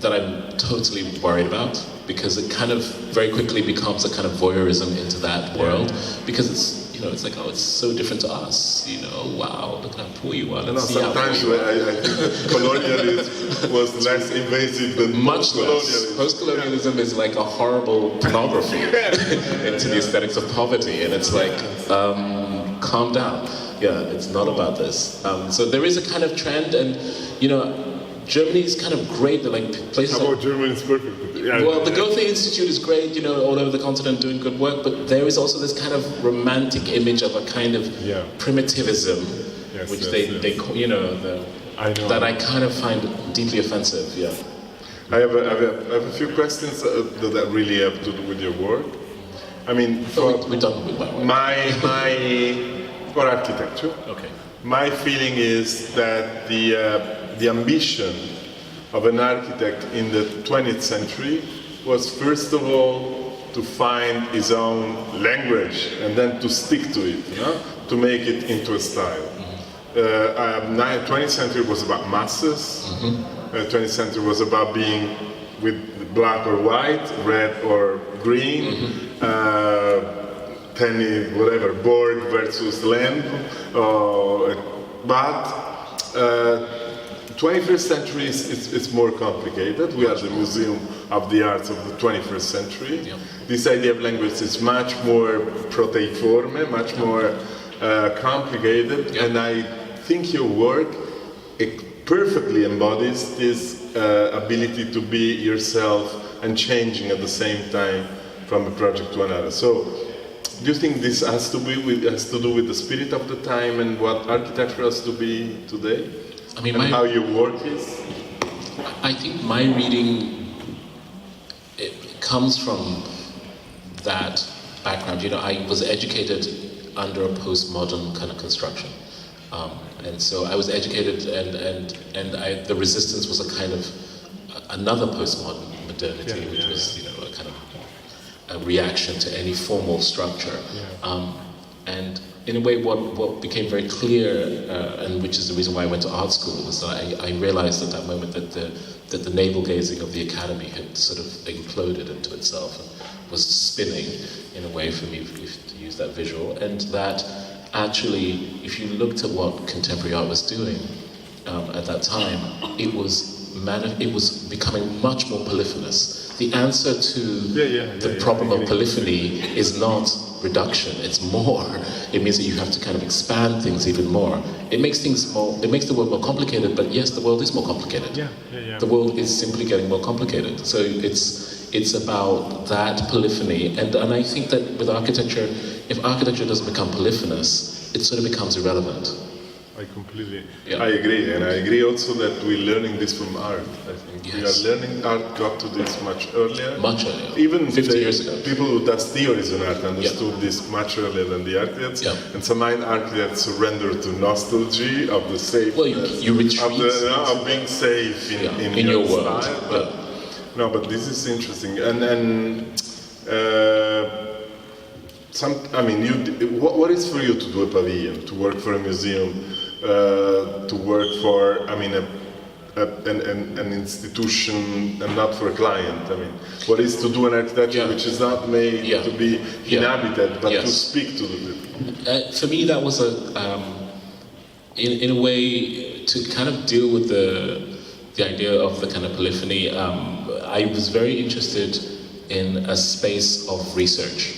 that I'm totally worried about, because it kind of very quickly becomes a kind of voyeurism into that world, because it's, you know, it's like, oh, it's so different to us, you know, wow, look how poor you are. No, sometimes I think that colonialism was less invasive than much less. post-colonialism. Post-colonialism is like a horrible pornography into the aesthetics of poverty, and it's like, calm down. Yeah, it's not about this. So there is a kind of trend, and, you know, Germany's kind of great. They're like places. How about Germany is perfect? Yeah. Well, the Goethe Institute is great, you know, all over the continent doing good work, but there is also this kind of romantic image of a kind of primitivism, which they you know, that I kind of find deeply offensive. Yeah. I have a few questions that really have to do with your work. I mean, we're done with my work. For architecture. Okay. My feeling is that the ambition of an architect in the 20th century was first of all to find his own language and then to stick to it, you know? To make it into a style. 20th century was about masses. 20th century was about being with black or white, red or green. Penny, whatever, Borg versus Lamb, but 21st century is more complicated. We are the Museum of the Arts of the 21st century. Yeah. This idea of language is much more proteiforme, much more complicated, and I think your work perfectly embodies this ability to be yourself and changing at the same time from a project to another. So, do you think this has to do with the spirit of the time and what architecture has to be today? I mean, and how your work is? I think my reading, it comes from that background. You know, I was educated under a postmodern kind of construction, and so I was educated, and the resistance was a kind of another postmodern modernity, which was, you know, a kind of a reaction to any formal structure. And in a way, what became very clear, and which is the reason why I went to art school, was that I realized at that moment that the navel gazing of the academy had sort of imploded into itself and was spinning in a way, for me, if to use that visual, and that actually, if you looked at what contemporary art was doing at that time, it was becoming much more polyphonous. The answer to the problem of polyphony is not reduction, it's more. It means that you have to kind of expand things even more. It makes the world more complicated, but yes, the world is more complicated. The world is simply getting more complicated. So it's about that polyphony, and I think that with architecture, if architecture doesn't become polyphonous, it sort of becomes irrelevant. I agree, and I agree also that we're learning this from art. I think we are learning art got to this much earlier. Much earlier. Even 50 years ago. People who does theories on art understood this much earlier than the architects. And some architects surrender to nostalgia of the safe. Well, you retreat of being safe in your world. Style. No, but this is interesting, what is for you to do a pavilion, to work for a museum, to work for, an institution and not for a client? I mean, what is to do an architecture which is not made to be inhabited, but to speak to the people? For me, that was in a way, to kind of deal with the idea of the kind of polyphony. I was very interested in a space of research.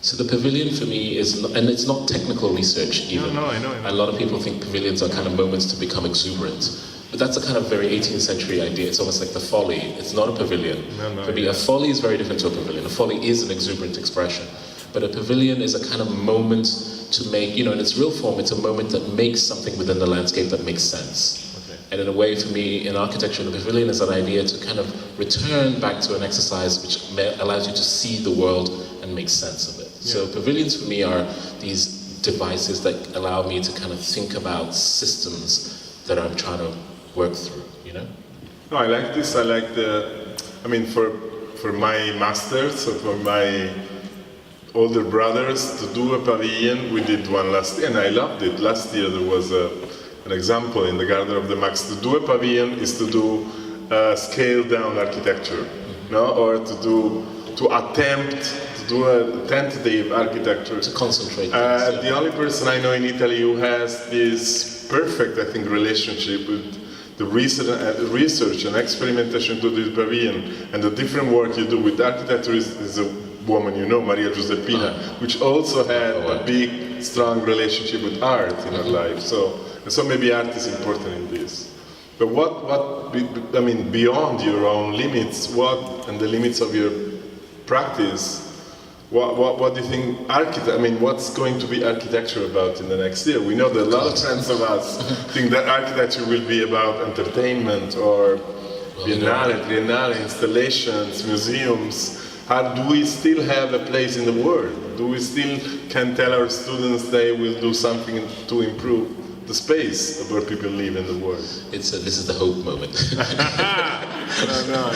So the pavilion for me is, and it's not technical research even. No, I know. A lot of people think pavilions are kind of moments to become exuberant. But that's a kind of very 18th century idea. It's almost like the folly. It's not a pavilion. A folly is very different to a pavilion. A folly is an exuberant expression. But a pavilion is a kind of moment to make, in its real form, it's a moment that makes something within the landscape that makes sense. Okay. And in a way, for me, in architecture, the pavilion is an idea to kind of return back to an exercise which allows you to see the world and make sense of it. Yeah. So pavilions for me are these devices that allow me to kind of think about systems that I'm trying to work through, No, I like this. I like for my masters, so for my older brothers to do a pavilion, we did one last year, and I loved it. Last year there was an example in the Garden of the MAXXI. To do a pavilion is to do scaled down architecture, or to attempt to do a tentative architecture. To concentrate. The only person I know in Italy who has this perfect, I think, relationship with the research and experimentation to the pavilion and the different work you do with architecture is a woman Maria Giuseppina, which also had a big, strong relationship with art in her life. So maybe art is important in this. But beyond your own limits, and the limits of your practice, what do you think what's going to be architecture about in the next year? We know that a lot of friends of us think that architecture will be about entertainment or Biennale, installations, museums. Do we still have a place in the world? Do we still can tell our students they will do something to improve the space where people live in the world? This is the hope moment. No.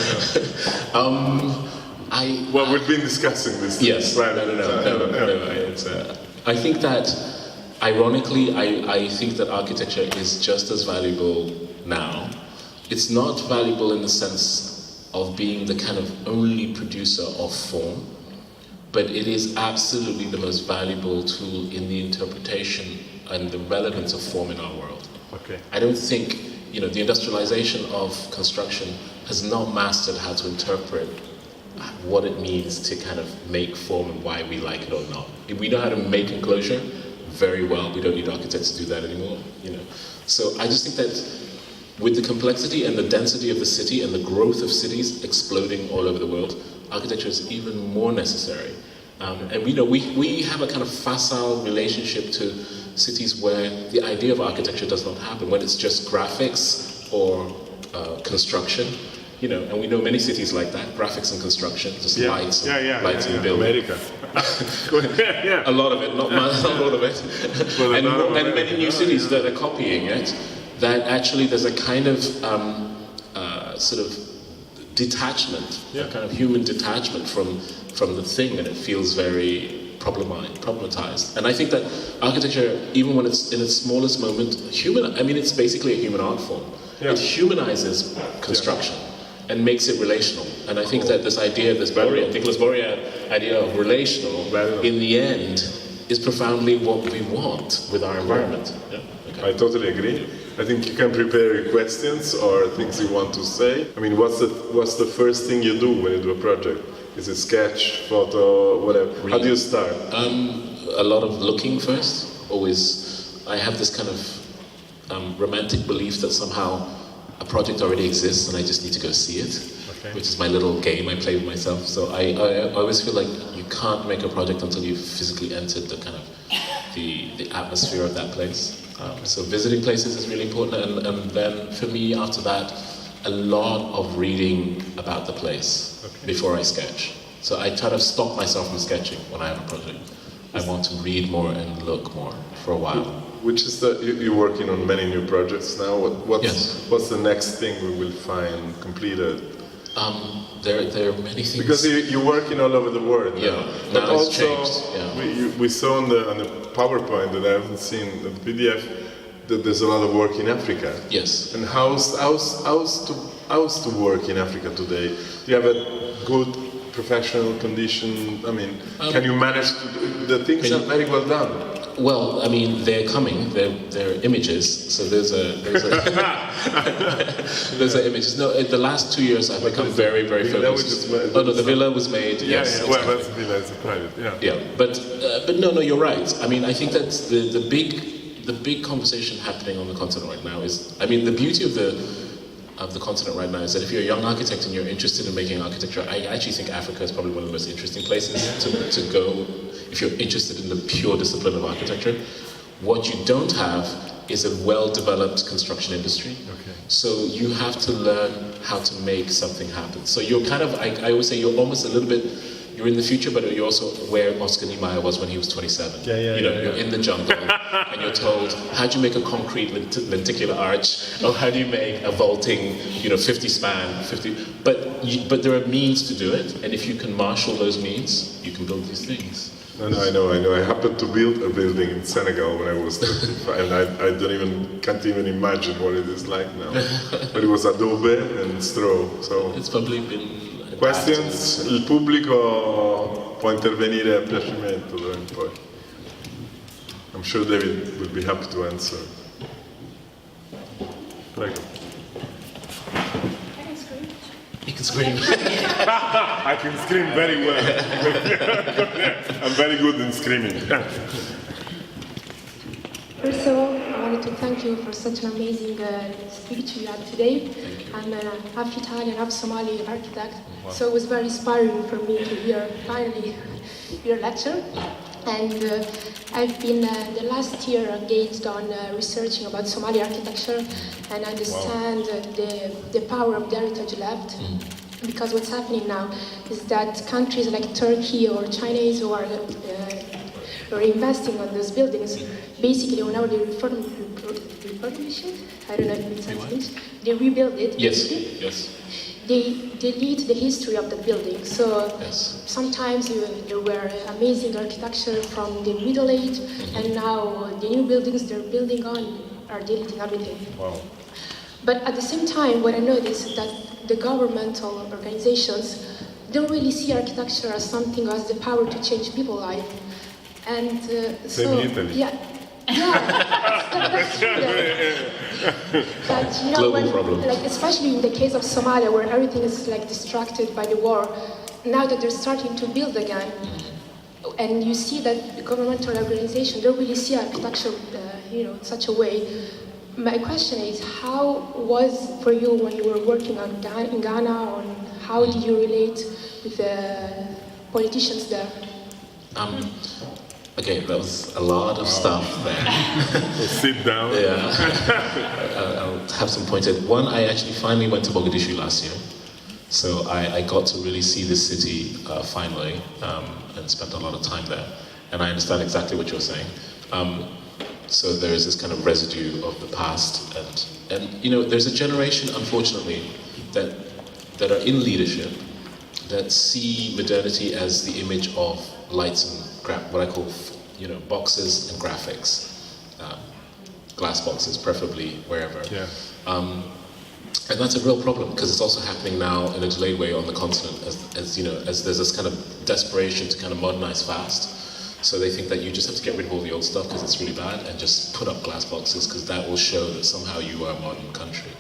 We've been discussing this. Yes. Right. I think that, ironically, I think that architecture is just as valuable now. It's not valuable in the sense of being the kind of only producer of form, but it is absolutely the most valuable tool in the interpretation and the relevance of form in our world. Okay. I don't think, the industrialization of construction has not mastered how to interpret what it means to kind of make form and why we like it or not. We know how to make enclosure very well. We don't need architects to do that anymore, So I just think that with the complexity and the density of the city and the growth of cities exploding all over the world, architecture is even more necessary. And we have a kind of facile relationship to cities where the idea of architecture does not happen, when it's just graphics or construction. And we know many cities like that, graphics and construction, just lights and building. America. A lot of it, not all of it. and many new cities that are copying it, that actually there's a kind of sort of detachment, a kind of human detachment from the thing, and it feels very problematized. And I think that architecture, even when it's in its smallest moment, it's basically a human art form. It humanizes construction and makes it relational. And I think that this idea, Nicholas Boria idea of relational, in the end, is profoundly what we want with our environment. Yeah? Okay. I totally agree. I think you can prepare your questions or things you want to say. What's the first thing you do when you do a project? Is it sketch, photo, whatever? How do you start? A lot of looking first. Always, I have this kind of romantic belief that somehow a project already exists and I just need to go see it, which is my little game I play with myself. So I always feel like you can't make a project until you've physically entered the kind of the atmosphere of that place. So visiting places is really important, and then for me after that, a lot of reading about the place before I sketch. So I try to stop myself from sketching when I have a project. I want to read more and look more for a while. Which is you're working on many new projects now. What's the next thing we will find completed? There are many things. Because you're working all over the world now. Yeah, but now it's also, changed. we saw on the PowerPoint that I haven't seen, the PDF, that there's a lot of work in Africa. Yes. And how's to work in Africa today? Do you have a good professional condition? Can you manage to do, the things are very well done? Well, I mean, they're coming. They're images. So there's are images. No, in the last 2 years, I've become very, very focused. Oh no, the villa was made. Yes. Yeah. Well, that's villa. It's a private. Yeah. Yeah, but no, you're right. I mean, I think that's the big conversation happening on the continent right now is. I mean, the beauty of the continent right now is that if you're a young architect and you're interested in making architecture, I actually think Africa is probably one of the most interesting places to go if you're interested in the pure discipline of architecture. What you don't have is a well-developed construction industry. Okay. So you have to learn how to make something happen. So you're kind of, I always say you're almost a little bit, you're in the future, but you're also where Oscar Niemeyer was when he was 27. You're in the jungle, and you're told, how do you make a concrete lenticular arch? Or how do you make a vaulting, 50 span, 50... But there are means to do it, and if you can marshal those means, you can build these things. No, I know. I happened to build a building in Senegal when I was 35, and I can't even imagine what it is like now. But it was adobe and straw, so... It's probably been... Questions? Il pubblico può intervenire a piacimento d'ora in poi. I'm sure David will be happy to answer. Prego. You can scream. I can scream very well. I'm very good in screaming. First of all, I wanted to thank you for such an amazing speech you had today. I'm an half Italian, half Somali architect, so it was very inspiring for me to hear finally your lecture. And I've been the last year engaged on researching about Somali architecture and understand the power of the heritage left. Because what's happening now is that countries like Turkey or Chinese who are investing on those buildings, basically whenever they refurbish it, I don't know if it's English, they rebuild it. Yes. They delete the history of the building. So sometimes there were amazing architecture from the Middle Age, and now the new buildings they're building on are deleting everything. Wow. But at the same time, what I noticed is that the governmental organizations don't really see architecture as something as the power to change people's life. And Same in Italy. Yeah, that's true. But Global problem. like especially in the case of Somalia, where everything is like distracted by the war, now that they're starting to build again, and you see that the governmental organization don't really see architecture, in such a way. My question is, how was for you when you were working in Ghana, or how did you relate with the politicians there? Okay, that was a lot of stuff there. So sit down. Yeah, I'll have some pointed. One, I actually finally went to Mogadishu last year. So I got to really see this city finally, and spent a lot of time there. And I understand exactly what you're saying. So there is this kind of residue of the past, and there's a generation, unfortunately, that are in leadership that see modernity as the image of lights and what I call, boxes and graphics, glass boxes, preferably wherever. Yeah. And that's a real problem because it's also happening now in a delayed way on the continent, as there's this kind of desperation to kind of modernize fast. So they think that you just have to get rid of all the old stuff because it's really bad and just put up glass boxes because that will show that somehow you are a modern country.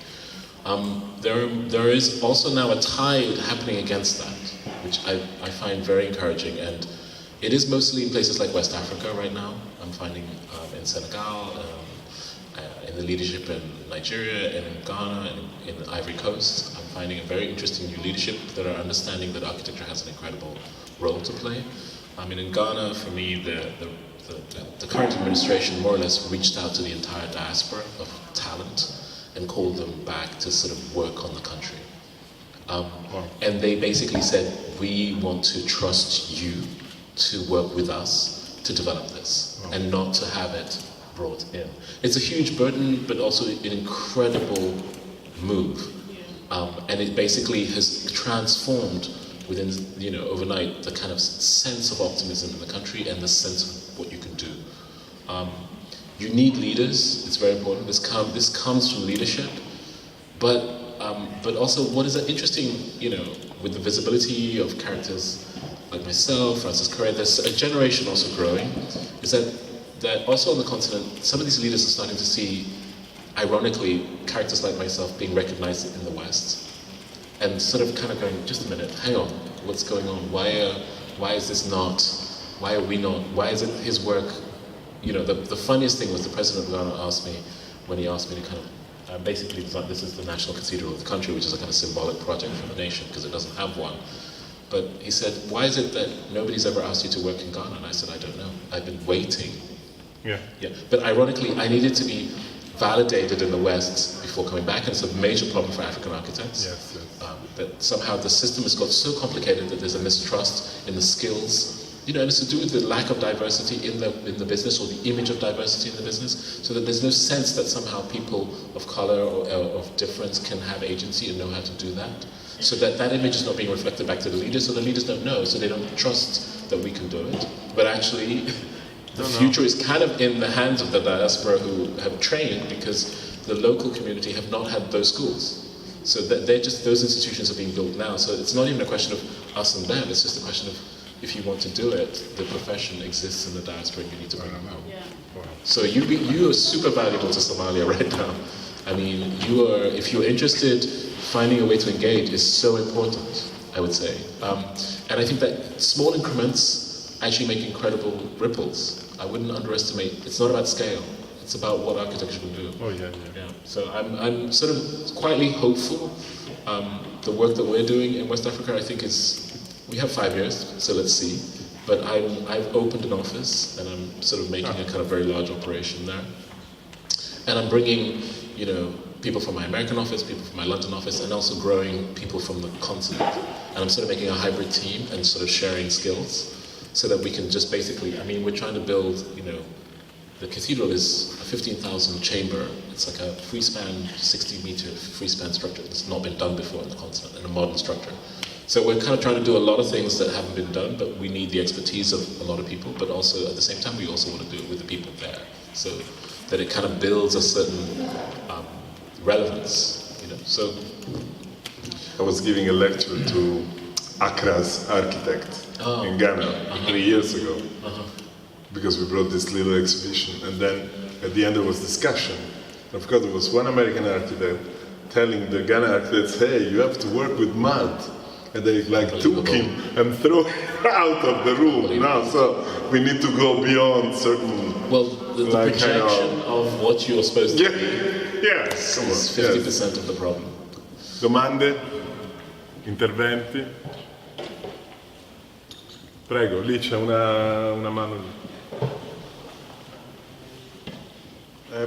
There is also now a tide happening against that, which I find very encouraging, and it is mostly in places like West Africa right now. I'm finding in Senegal, in the leadership in Nigeria, and in Ghana, and in the Ivory Coast. I'm finding a very interesting new leadership that are understanding that architecture has an incredible role to play. I mean, in Ghana, for me, the current administration more or less reached out to the entire diaspora of talent and called them back to sort of work on the country. And they basically said, we want to trust you to work with us to develop this and not to have it brought in. It's a huge burden, but also an incredible move. And it basically has transformed within, overnight, the kind of sense of optimism in the country and the sense of what you can do. You need leaders, it's very important. This comes from leadership, but also what is interesting, with the visibility of characters like myself, Francis Correa, there's a generation also growing, is that that also on the continent, some of these leaders are starting to see, ironically, characters like myself being recognized in the West, and sort of kind of going, just a minute, hang on, what's going on? Why is this not? Why are we not? Why is it his work? You know, the funniest thing was the president of Ghana asked me, when he asked me to kind of basically design, this is the national cathedral of the country, which is a kind of symbolic project for the nation because it doesn't have one. But he said, why is it that nobody's ever asked you to work in Ghana? And I said, I don't know. I've been waiting. Yeah. But ironically, I needed to be validated in the West before coming back, and it's a major problem for African architects. Yes. That somehow the system has got so complicated that there's a mistrust in the skills. You know, and it's to do with the lack of diversity in the business, or the image of diversity in the business, so that there's no sense that somehow people of color or of difference can have agency and know how to do that. So that image is not being reflected back to the leaders, so the leaders don't know, so they don't trust that we can do it. But actually, the future is kind of in the hands of the diaspora who have trained, because the local community have not had those schools. So that those institutions are being built now. So it's not even a question of us and them, it's just a question of, if you want to do it, the profession exists in the diaspora and you need to bring them home. Yeah. Wow. So you are super valuable to Somalia right now. I mean, if you're interested, finding a way to engage is so important, I would say. And I think that small increments actually make incredible ripples. I wouldn't underestimate, it's not about scale, it's about what architecture can do. Oh yeah. So I'm sort of quietly hopeful. The work that we're doing in West Africa, I think we have 5 years, so let's see. But I've opened an office, and I'm sort of making a kind of very large operation there. And I'm bringing, you know, people from my American office, people from my London office, and also growing people from the continent. And I'm sort of making a hybrid team and sort of sharing skills, so that we can just basically, I mean, we're trying to build, you know, the cathedral is a 15,000 chamber. It's like a free-span, 60-meter free-span structure that's not been done before in the continent, in a modern structure. So we're kind of trying to do a lot of things that haven't been done, but we need the expertise of a lot of people, but also at the same time we also want to do it with the people there, so that it kind of builds a certain relevance, you know. So I was giving a lecture to Accra's architect in Ghana 3 years ago, because we brought this little exhibition, and then at the end there was discussion. And of course there was one American architect telling the Ghana architects, hey, you have to work with mud. And they took him and threw him out of the room. No, so we need to go beyond certain. Well, the projection of what you're supposed to be yes, is 50% of the problem. Domande? Interventi? Prego, lì c'è una mano.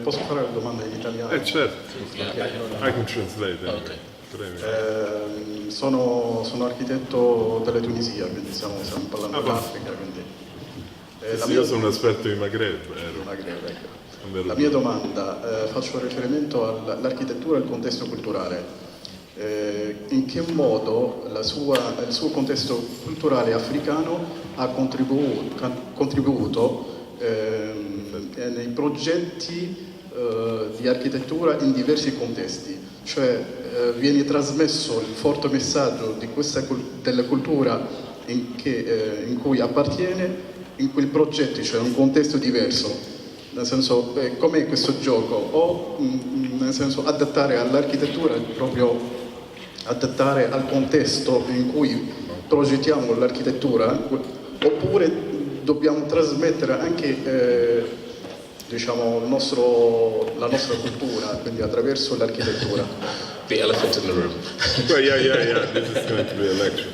Posso fare la domanda in italiano? Certo. I can translate it. Okay. Sono architetto della Tunisia, quindi stiamo parlando dell'Africa. Io sono un esperto di Maghreb. Ecco. La mia domanda, faccio riferimento all'architettura e al contesto culturale. In che modo il suo contesto culturale africano ha contribuito nei progetti di architettura in diversi contesti? Cioè viene trasmesso il forte messaggio della cultura in cui appartiene in quei progetti, cioè un contesto diverso, nel senso com'è questo gioco, o nel senso adattare all'architettura, proprio adattare al contesto in cui progettiamo l'architettura, oppure dobbiamo trasmettere anche diciamo la nostra cultura, quindi attraverso l'architettura. The elephant in the room. Well, yeah. This is going to be a lecture.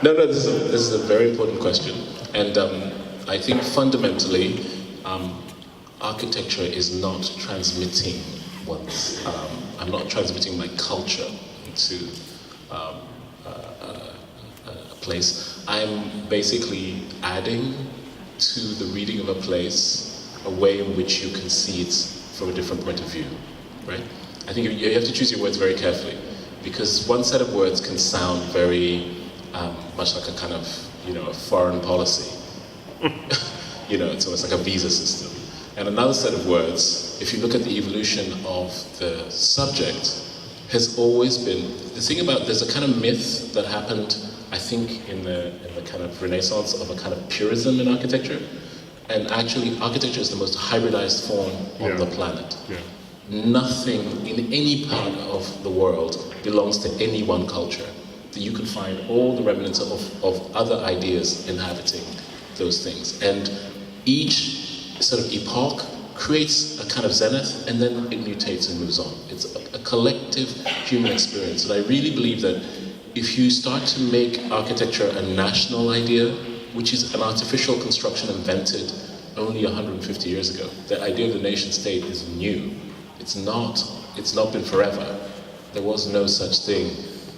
No, this is a very important question, and I think fundamentally, architecture is not transmitting one's. I'm not transmitting my culture to a place. I'm basically adding to the reading of a place a way in which you can see it from a different point of view, right? I think you have to choose your words very carefully, because one set of words can sound very much like a kind of, you know, a foreign policy. You know, it's almost like a visa system. And another set of words, if you look at the evolution of the subject, has always been, the thing about, there's a kind of myth that happened, I think, in the kind of Renaissance of a kind of purism in architecture, And actually, architecture is the most hybridized form on the planet. Yeah. Nothing in any part of the world belongs to any one culture. That you can find all the remnants of other ideas inhabiting those things. And each sort of epoch creates a kind of zenith, and then it mutates and moves on. It's a collective human experience. And I really believe that if you start to make architecture a national idea, which is an artificial construction invented only 150 years ago. The idea of the nation state is new. It's not been forever. There was no such thing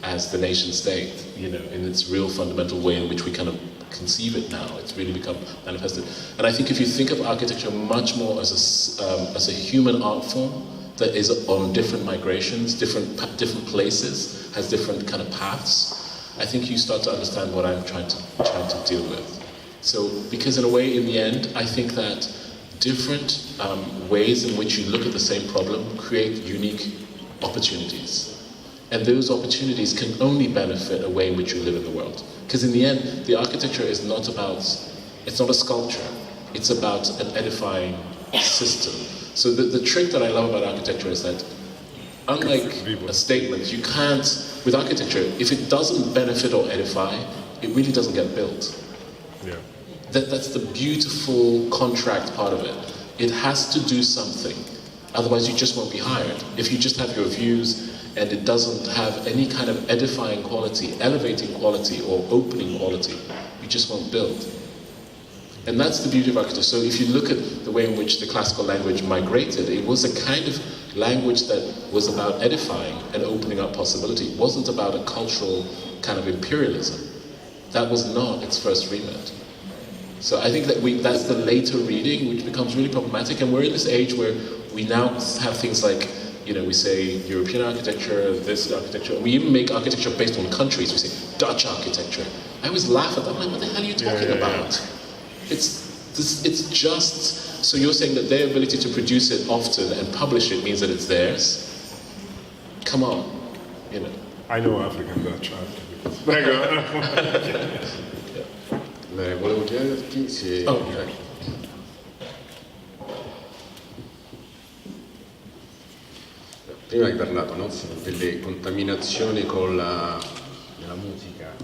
as the nation state, in its real fundamental way in which we kind of conceive it now. It's really become manifested. And I think if you think of architecture much more as a human art form that is on different migrations, different places, has different kind of paths, I think you start to understand what I'm trying to deal with. So, because in a way, in the end, I think that different ways in which you look at the same problem create unique opportunities. And those opportunities can only benefit a way in which you live in the world. Because in the end, the architecture is not a sculpture, it's about an edifying system. So the trick that I love about architecture is that unlike a statement, you can't, with architecture, if it doesn't benefit or edify, it really doesn't get built. Yeah. That's the beautiful contract part of it. It has to do something, otherwise you just won't be hired. If you just have your views and it doesn't have any kind of edifying quality, elevating quality, or opening quality, you just won't build. And that's the beauty of architecture. So if you look at the way in which the classical language migrated, it was a kind of language that was about edifying and opening up possibility. It wasn't about a cultural kind of imperialism. That was not its first remit. So I think that that's the later reading, which becomes really problematic. And we're in this age where we now have things like, we say European architecture, this architecture. We even make architecture based on countries. We say Dutch architecture. I always laugh at that. I'm like, what the hell are you talking about? It's just, so you're saying that their ability to produce it often and publish it means that it's theirs? Come on, I know African Dutch architects. Prego. Volevo chiederti se... Prima hai parlato, no? Delle contaminazioni con la musica,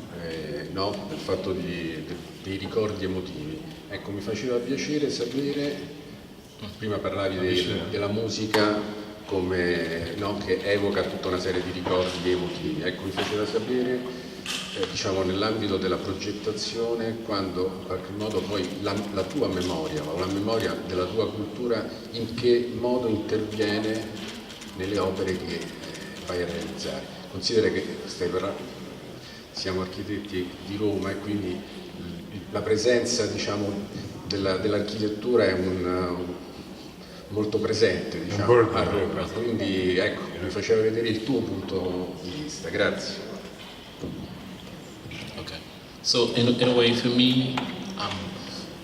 no? Del fatto dei ricordi emotivi. Ecco, mi faceva piacere sapere, prima parlavi della musica come, no? Che evoca tutta una serie di ricordi emotivi. Ecco, mi faceva sapere, nell'ambito della progettazione, quando in qualche modo poi la tua memoria, o la memoria della tua cultura, in che modo interviene nelle opere che vai a realizzare. Considera che siamo architetti di Roma e quindi la presenza dell'architettura è molto presente a Roma, quindi ecco, mi faceva vedere il tuo punto di vista. Grazie. Okay, so in a way for me,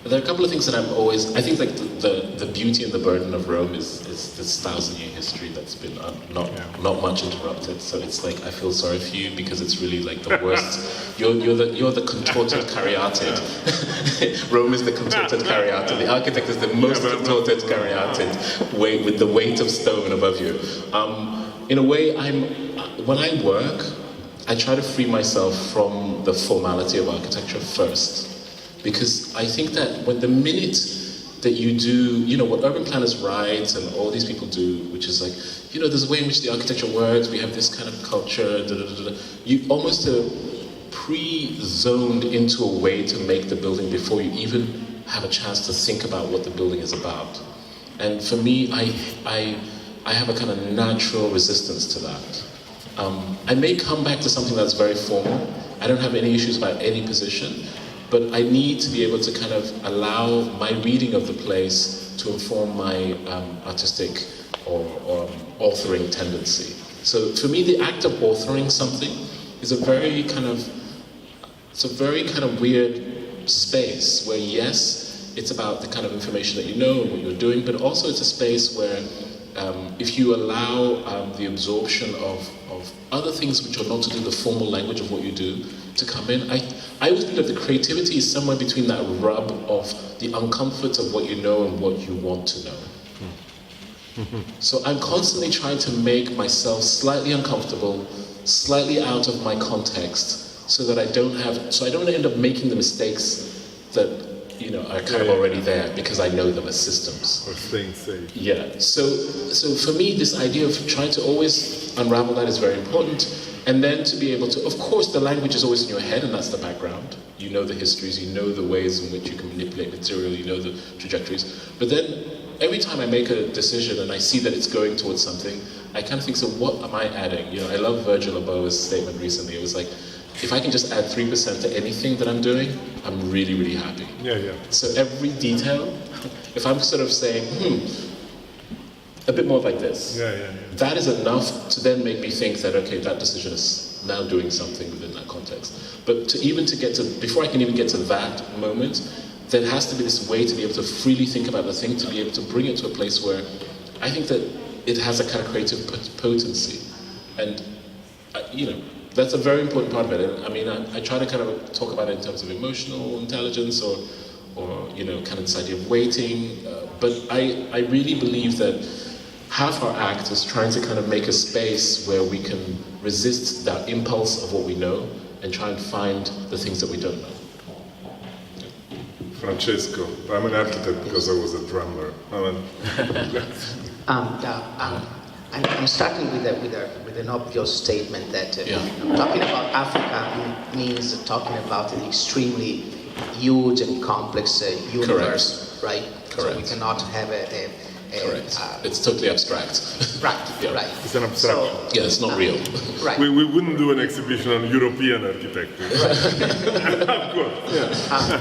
there are a couple of things that I think like the beauty and the burden of Rome is this 1,000-year history that's been not much interrupted. So it's like I feel sorry for you because it's really like the worst. You're the contorted caryatid. Rome is the contorted caryatid. The architect is the most contorted caryatid, with the weight of stone above you. In a way, when I work, I try to free myself from the formality of architecture first. Because I think that when the minute that you do, what urban planners write and all these people do, which is like, there's a way in which the architecture works, we have this kind of culture, you almost are pre-zoned into a way to make the building before you even have a chance to think about what the building is about. And for me, I have a kind of natural resistance to that. I may come back to something that's very formal. I don't have any issues about any position. But I need to be able to kind of allow my reading of the place to inform my artistic or authoring tendency. So for me, the act of authoring something is a very kind of weird space where, yes, it's about the kind of information that you know and what you're doing, but also it's a space where if you allow the absorption of other things which are not to do the formal language of what you do to come in, I always believe that the creativity is somewhere between that rub of the uncomfort of what you know and what you want to know. So I'm constantly trying to make myself slightly uncomfortable, slightly out of my context, so that I don't end up making the mistakes that are kind of already there because I know them as systems. Or staying safe. Yeah. So for me, this idea of trying to always unravel that is very important, and then to be able to, of course, the language is always in your head, and that's the background. You know the histories, you know the ways in which you can manipulate material, you know the trajectories, but then every time I make a decision and I see that it's going towards something, I kind of think, so what am I adding? I love Virgil Abloh's statement recently. It was like, if I can just add 3% to anything that I'm doing, I'm really, really happy. Yeah. So every detail, if I'm sort of saying, a bit more like this, that is enough to then make me think that, okay, that decision is now doing something within that context. But before I can even get to that moment, there has to be this way to be able to freely think about the thing, to be able to bring it to a place where I think that it has a kind of creative potency. And, that's a very important part of it. And, I try to kind of talk about it in terms of emotional intelligence or kind of this idea of waiting. But I really believe that half our act is trying to kind of make a space where we can resist that impulse of what we know and try and find the things that we don't know. Francesco, I'm an architect because I was a drummer. I'm starting with an obvious statement that talking about Africa means talking about an extremely huge and complex universe, right? Correct. So we cannot have Correct. It's totally abstract. Right. It's an abstraction. Yeah, it's not real. Right. We wouldn't do an exhibition on European architecture. Of course. Yeah.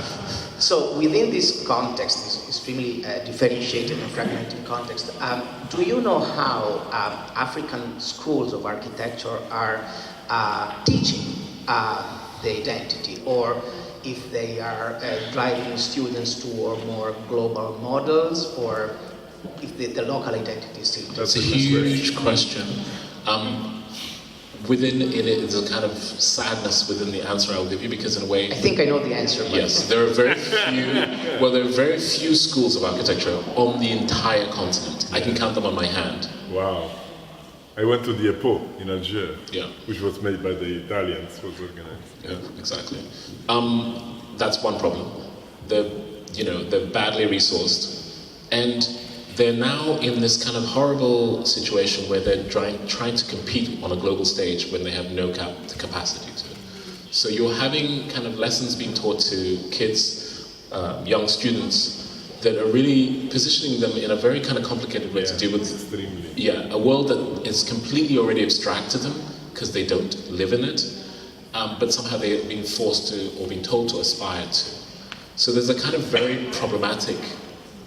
So within this context, this extremely differentiated and fragmented context, do you know how African schools of architecture are teaching the identity, or if they are driving students toward more global models, or if the local identity is still? That's a huge question. Within it is a kind of sadness within the answer I'll give you, because in a way, I think I know the answer. Yes, there are very few schools of architecture on the entire continent. I can count them on my hand. Wow. I went to the EPO in Algiers, Yeah. which was made by the Italians, was organized. Yeah, exactly. That's one problem. They're badly resourced, and they're now in this kind of horrible situation where they're trying to compete on a global stage when they have no capacity to. So you're having kind of lessons being taught to kids, young students, that are really positioning them in a very kind of complicated way to deal with a world that is completely already abstract to them because they don't live in it, but somehow they're being forced to or being told to aspire to. So there's a kind of very problematic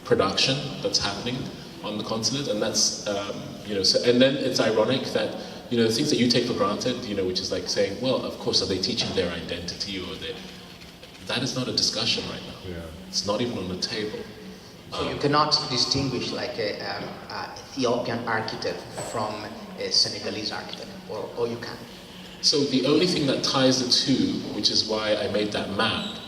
production that's happening on the continent, and that's and then it's ironic that the things that you take for granted, which is like saying, well, of course, are they teaching their identity or that is not a discussion right now. Yeah. It's not even on the table. So you cannot distinguish like a Ethiopian architect from a Senegalese architect, or you can. So the only thing that ties the two, which is why I made that map,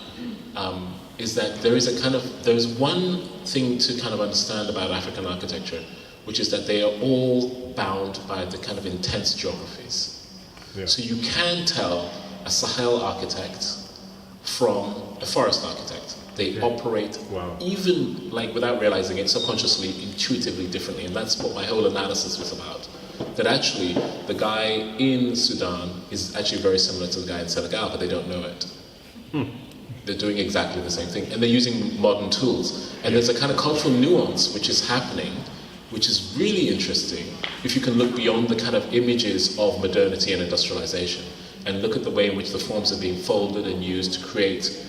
is that there's one thing to kind of understand about African architecture, which is that they are all bound by the kind of intense geographies. Yeah. So you can tell a Sahel architect from a forest architect. They operate even without realizing it, subconsciously, intuitively differently, and that's what my whole analysis was about. That actually the guy in Sudan is actually very similar to the guy in Senegal, but they don't know it. They're doing exactly the same thing, and they're using modern tools. And there's a kind of cultural nuance which is happening, which is really interesting if you can look beyond the kind of images of modernity and industrialization and look at the way in which the forms are being folded and used to create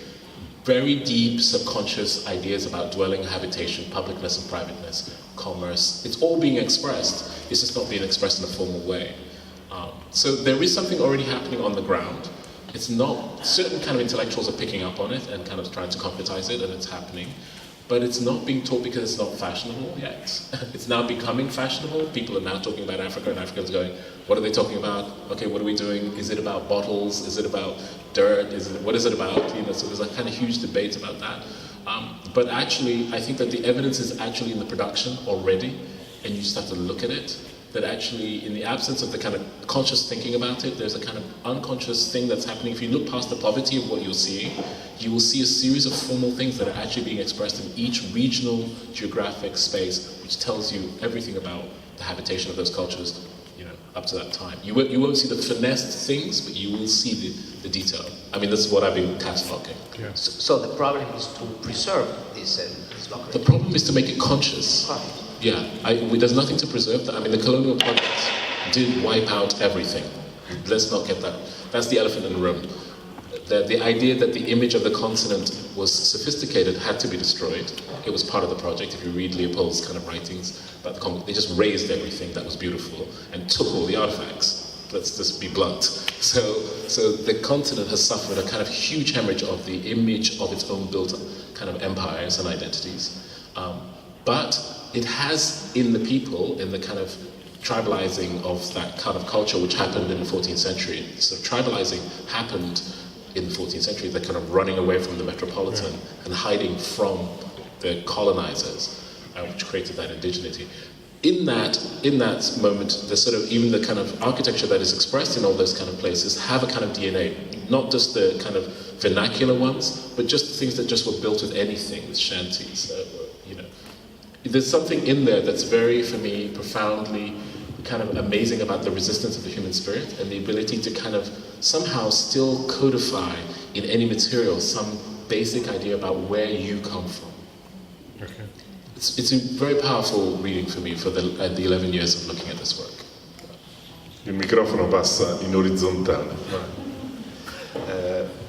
very deep subconscious ideas about dwelling, habitation, publicness and privateness, commerce. It's all being expressed. It's just not being expressed in a formal way. So there is something already happening on the ground. It's not, certain kind of intellectuals are picking up on it and kind of trying to concretize it, and it's happening. but it's not being taught because it's not fashionable yet. It's now becoming fashionable. People are now talking about Africa, and Africans going, what are they talking about? Okay, what are we doing? Is it about bottles? Is it about dirt? What is it about? So there's a kind of huge debate about that. But actually, I think that the evidence is actually in the production already, and you just have to look at it. That actually, in the absence of the kind of conscious thinking about it, there's a kind of unconscious thing that's happening. If you look past the poverty of what you're seeing, you will see a series of formal things that are actually being expressed in each regional geographic space, which tells you everything about the habitation of those cultures, up to that time. You won't see the finessed things, but you will see the detail. I mean, this is what I've been cataloging. Yeah. So the problem is to preserve this locality. The problem is to make it conscious. Right. Yeah, there's nothing to preserve that. I mean, the colonial projects did wipe out everything. Let's not get that. That's the elephant in the room. The idea that the image of the continent was sophisticated had to be destroyed. It was part of the project. If you read Leopold's kind of writings about the continent, they just raised everything that was beautiful and took all the artifacts. Let's just be blunt. So the continent has suffered a kind of huge hemorrhage of the image of its own built kind of empires and identities. But it has in the people, in the kind of tribalizing of that kind of culture which happened in the 14th century. So tribalizing happened in the 14th century, the kind of running away from the metropolitan and hiding from the colonizers, which created that indigeneity. In that moment, the sort of, even the kind of architecture that is expressed in all those kind of places have a kind of DNA, not just the kind of vernacular ones, but just things that just were built with anything, with shanties, There's something in there that's very, for me, profoundly kind of amazing about the resistance of the human spirit and the ability to kind of somehow still codify in any material some basic idea about where you come from. Okay. It's a very powerful reading for me for the 11 years of looking at this work. Il microfono passa in orizzontale.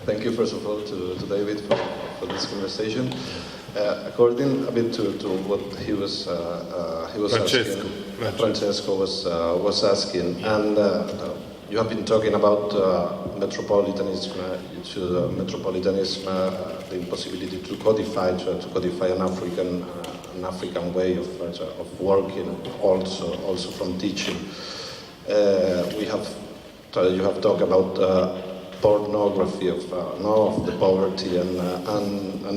Thank you, first of all, to David for this conversation. According a bit to what he was Francesco was asking, and you have been talking about metropolitanism, the impossibility to codify an African way of working, also from teaching. You have talked about pornography of the poverty and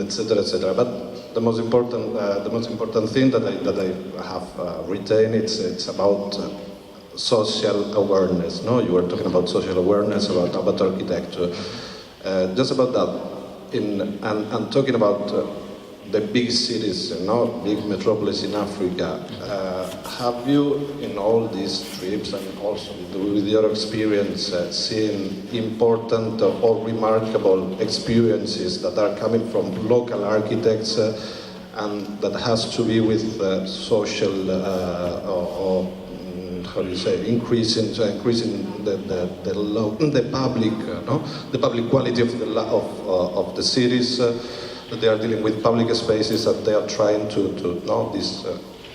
etc. But the most important thing that I have retained it's about social awareness. No, you were talking about social awareness about architecture. Just about that, and talking about the big cities, big metropolis in Africa. Have you, in all these trips and also with your experience, seen important or remarkable experiences that are coming from local architects and that has to be with social or how do you say, increasing the public quality of the cities. That they are dealing with public spaces, that they are trying to this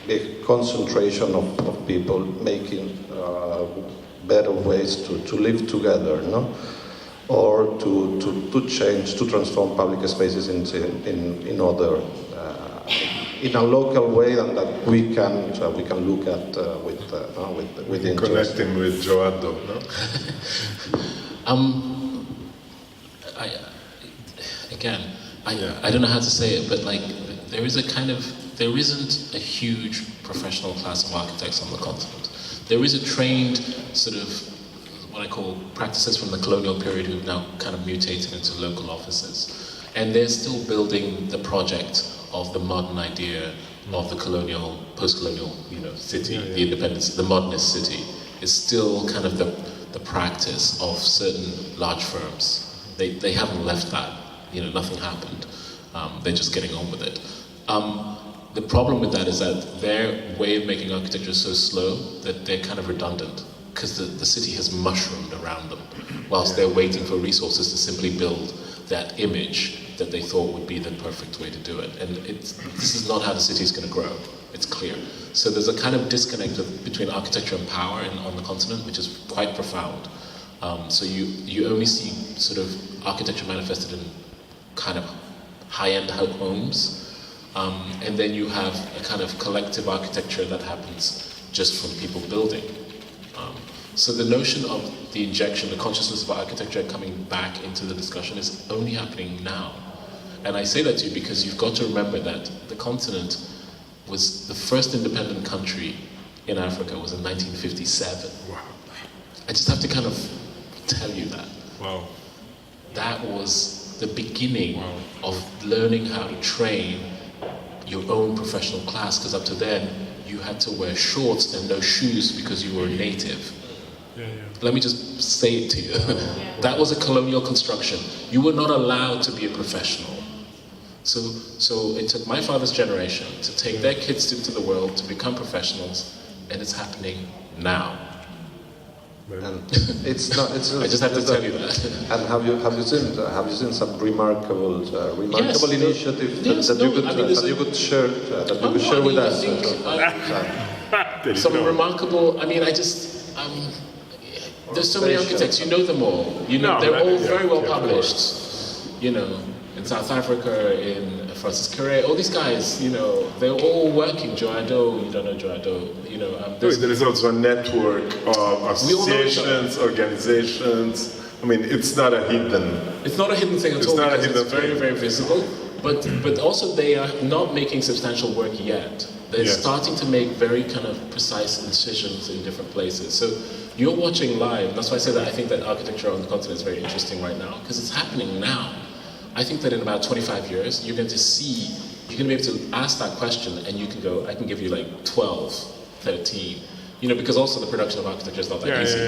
big concentration of people making better ways to live together, or to change, to transform public spaces in other in a local way, and that we can look at with interest. Connecting with Joaddo, I don't know how to say it, but there isn't a huge professional class of architects on the continent. There is a trained sort of what I call practices from the colonial period who've now kind of mutated into local offices. And they're still building the project of the modern idea of the colonial, post-colonial, city, the independence, the modernist city is still kind of the practice of certain large firms. They haven't left that. Nothing happened. They're just getting on with it. The problem with that is that their way of making architecture is so slow that they're kind of redundant because the city has mushroomed around them whilst they're waiting for resources to simply build that image that they thought would be the perfect way to do it. And this is not how the city is going to grow. It's clear. So there's a kind of disconnect between architecture and power on the continent, which is quite profound. So you only see sort of architecture manifested in kind of high-end homes, and then you have a kind of collective architecture that happens just from people building. So the notion of the injection, the consciousness of architecture coming back into the discussion is only happening now. And I say that to you because you've got to remember that the continent was the first independent country in Africa was in 1957. Wow. I just have to kind of tell you that. Wow. That was the beginning of learning how to train your own professional class, because up to then you had to wear shorts and no shoes because you were a native. Yeah. Let me just say it to you. That was a colonial construction. You were not allowed to be a professional. So it took my father's generation to take their kids into the world to become professionals, and it's happening now. And it's not. It's I just have to tell you that. And have you seen some remarkable Yes, initiatives that you could share with us? Some remarkable. I mean, there's so many architects. You know them all. You know they're all very well published. You know, in South Africa, in Francis Carré, all these guys. You know, they're all working. Joado, you don't know Joado. You know, There is also a network of associations, organizations. I mean, it's not a hidden. It's not a hidden thing at all. It's very, very visible. But also they are not making substantial work yet. They're starting to make very kind of precise incisions in different places. So you're watching live. That's why I say that I think that architecture on the continent is very interesting right now, because it's happening now. I think that in about 25 years, you're going to be able to ask that question and you can go, I can give you like 12, 13. You know, because also the production of architecture is not that easy.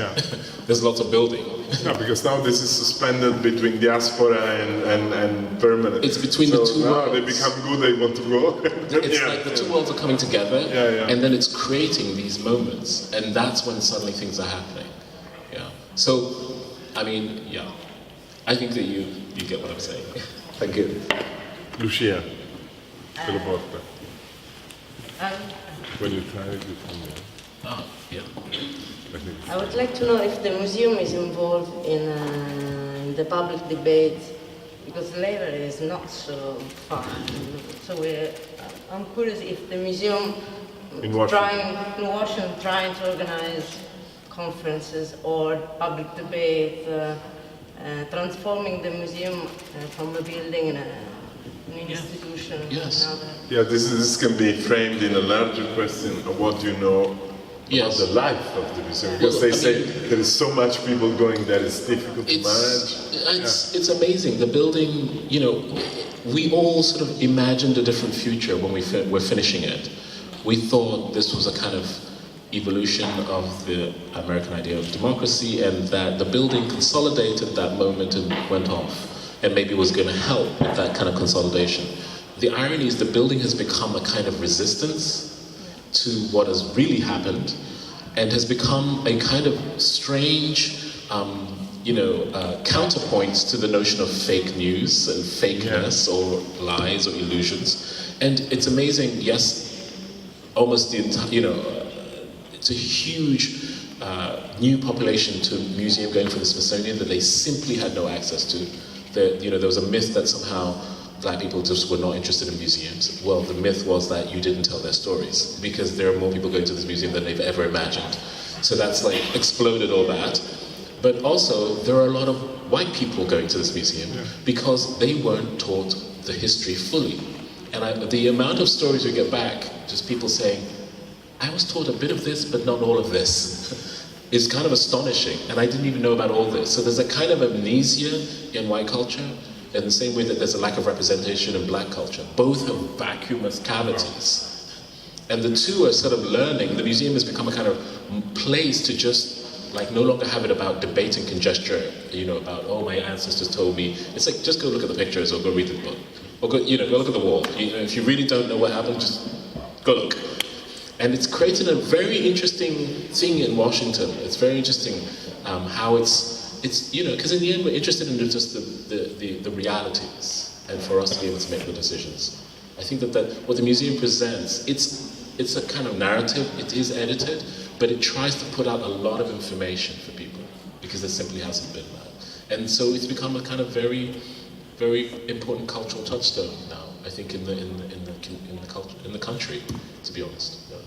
There's lots of building. No, because now this is suspended between diaspora and permanent. It's between the two worlds. They become good, they want to go. It's like the two worlds are coming together, and then it's creating these moments, and that's when suddenly things are happening. Yeah. So, I mean, I think that you get what I'm saying. Thank you. Lucia, te lo porta. When you try it, you can. I would like to know if the museum is involved in the public debate, because later is not so far. So I'm curious if the museum in Washington trying to organize conferences or public debate, transforming the museum from a building in an institution. Yes. Yeah, this can be framed in a larger question of what you know about the life of the museum, because they say there is so much people going that it's difficult to manage. It's amazing. The building, you know, we all sort of imagined a different future when we're finishing it. We thought this was a kind of evolution of the American idea of democracy, and that the building consolidated that moment and went off, and maybe was going to help with that kind of consolidation. The irony is the building has become a kind of resistance to what has really happened, and has become a kind of strange, counterpoint to the notion of fake news and fakeness or lies or illusions. And it's amazing, yes, almost the entire, it's a huge new population to a museum going for the Smithsonian that they simply had no access to. There was a myth that somehow Black people just were not interested in museums. Well, the myth was that you didn't tell their stories, because there are more people going to this museum than they've ever imagined. So that's like exploded all that. But also, there are a lot of white people going to this museum because they weren't taught the history fully. And the amount of stories we get back, just people saying, I was taught a bit of this, but not all of this, is kind of astonishing. And I didn't even know about all this. So there's a kind of amnesia in white culture, in the same way that there's a lack of representation in black culture. Both have vacuumous cavities. And the two are sort of learning. The museum has become a kind of place to just like no longer have it about debate and conjecture, about, oh, my ancestors told me. It's like, just go look at the pictures or go read the book. Or go look at the wall. If you really don't know what happened, just go look. And it's created a very interesting thing in Washington. It's very interesting how it's because in the end we're interested in just the realities, and for us to be able to make the decisions. I think that what the museum presents, it's a kind of narrative. It is edited, but it tries to put out a lot of information for people, because there simply hasn't been that. And so it's become a kind of very, very important cultural touchstone now. I think, in the culture, in the country, to be honest. Yeah.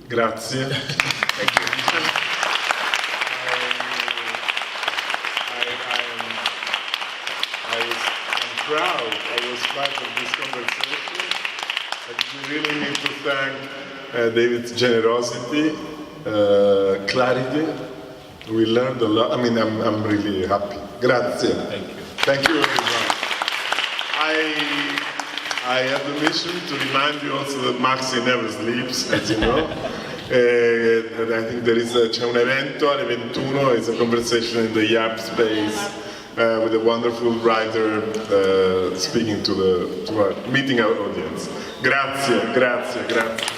Grazie. Thank you. I'm proud I was part of this conversation. I think we really need to thank David's generosity, clarity. We learned a lot. I mean, I'm really happy. Grazie. Thank you. Thank you everyone. I have the mission to remind you also that MAXXI never sleeps, as you know. And I think c'è un evento alle 21, it's a conversation in the YAP space with a wonderful writer speaking to our, meeting our audience. Grazie, grazie, grazie.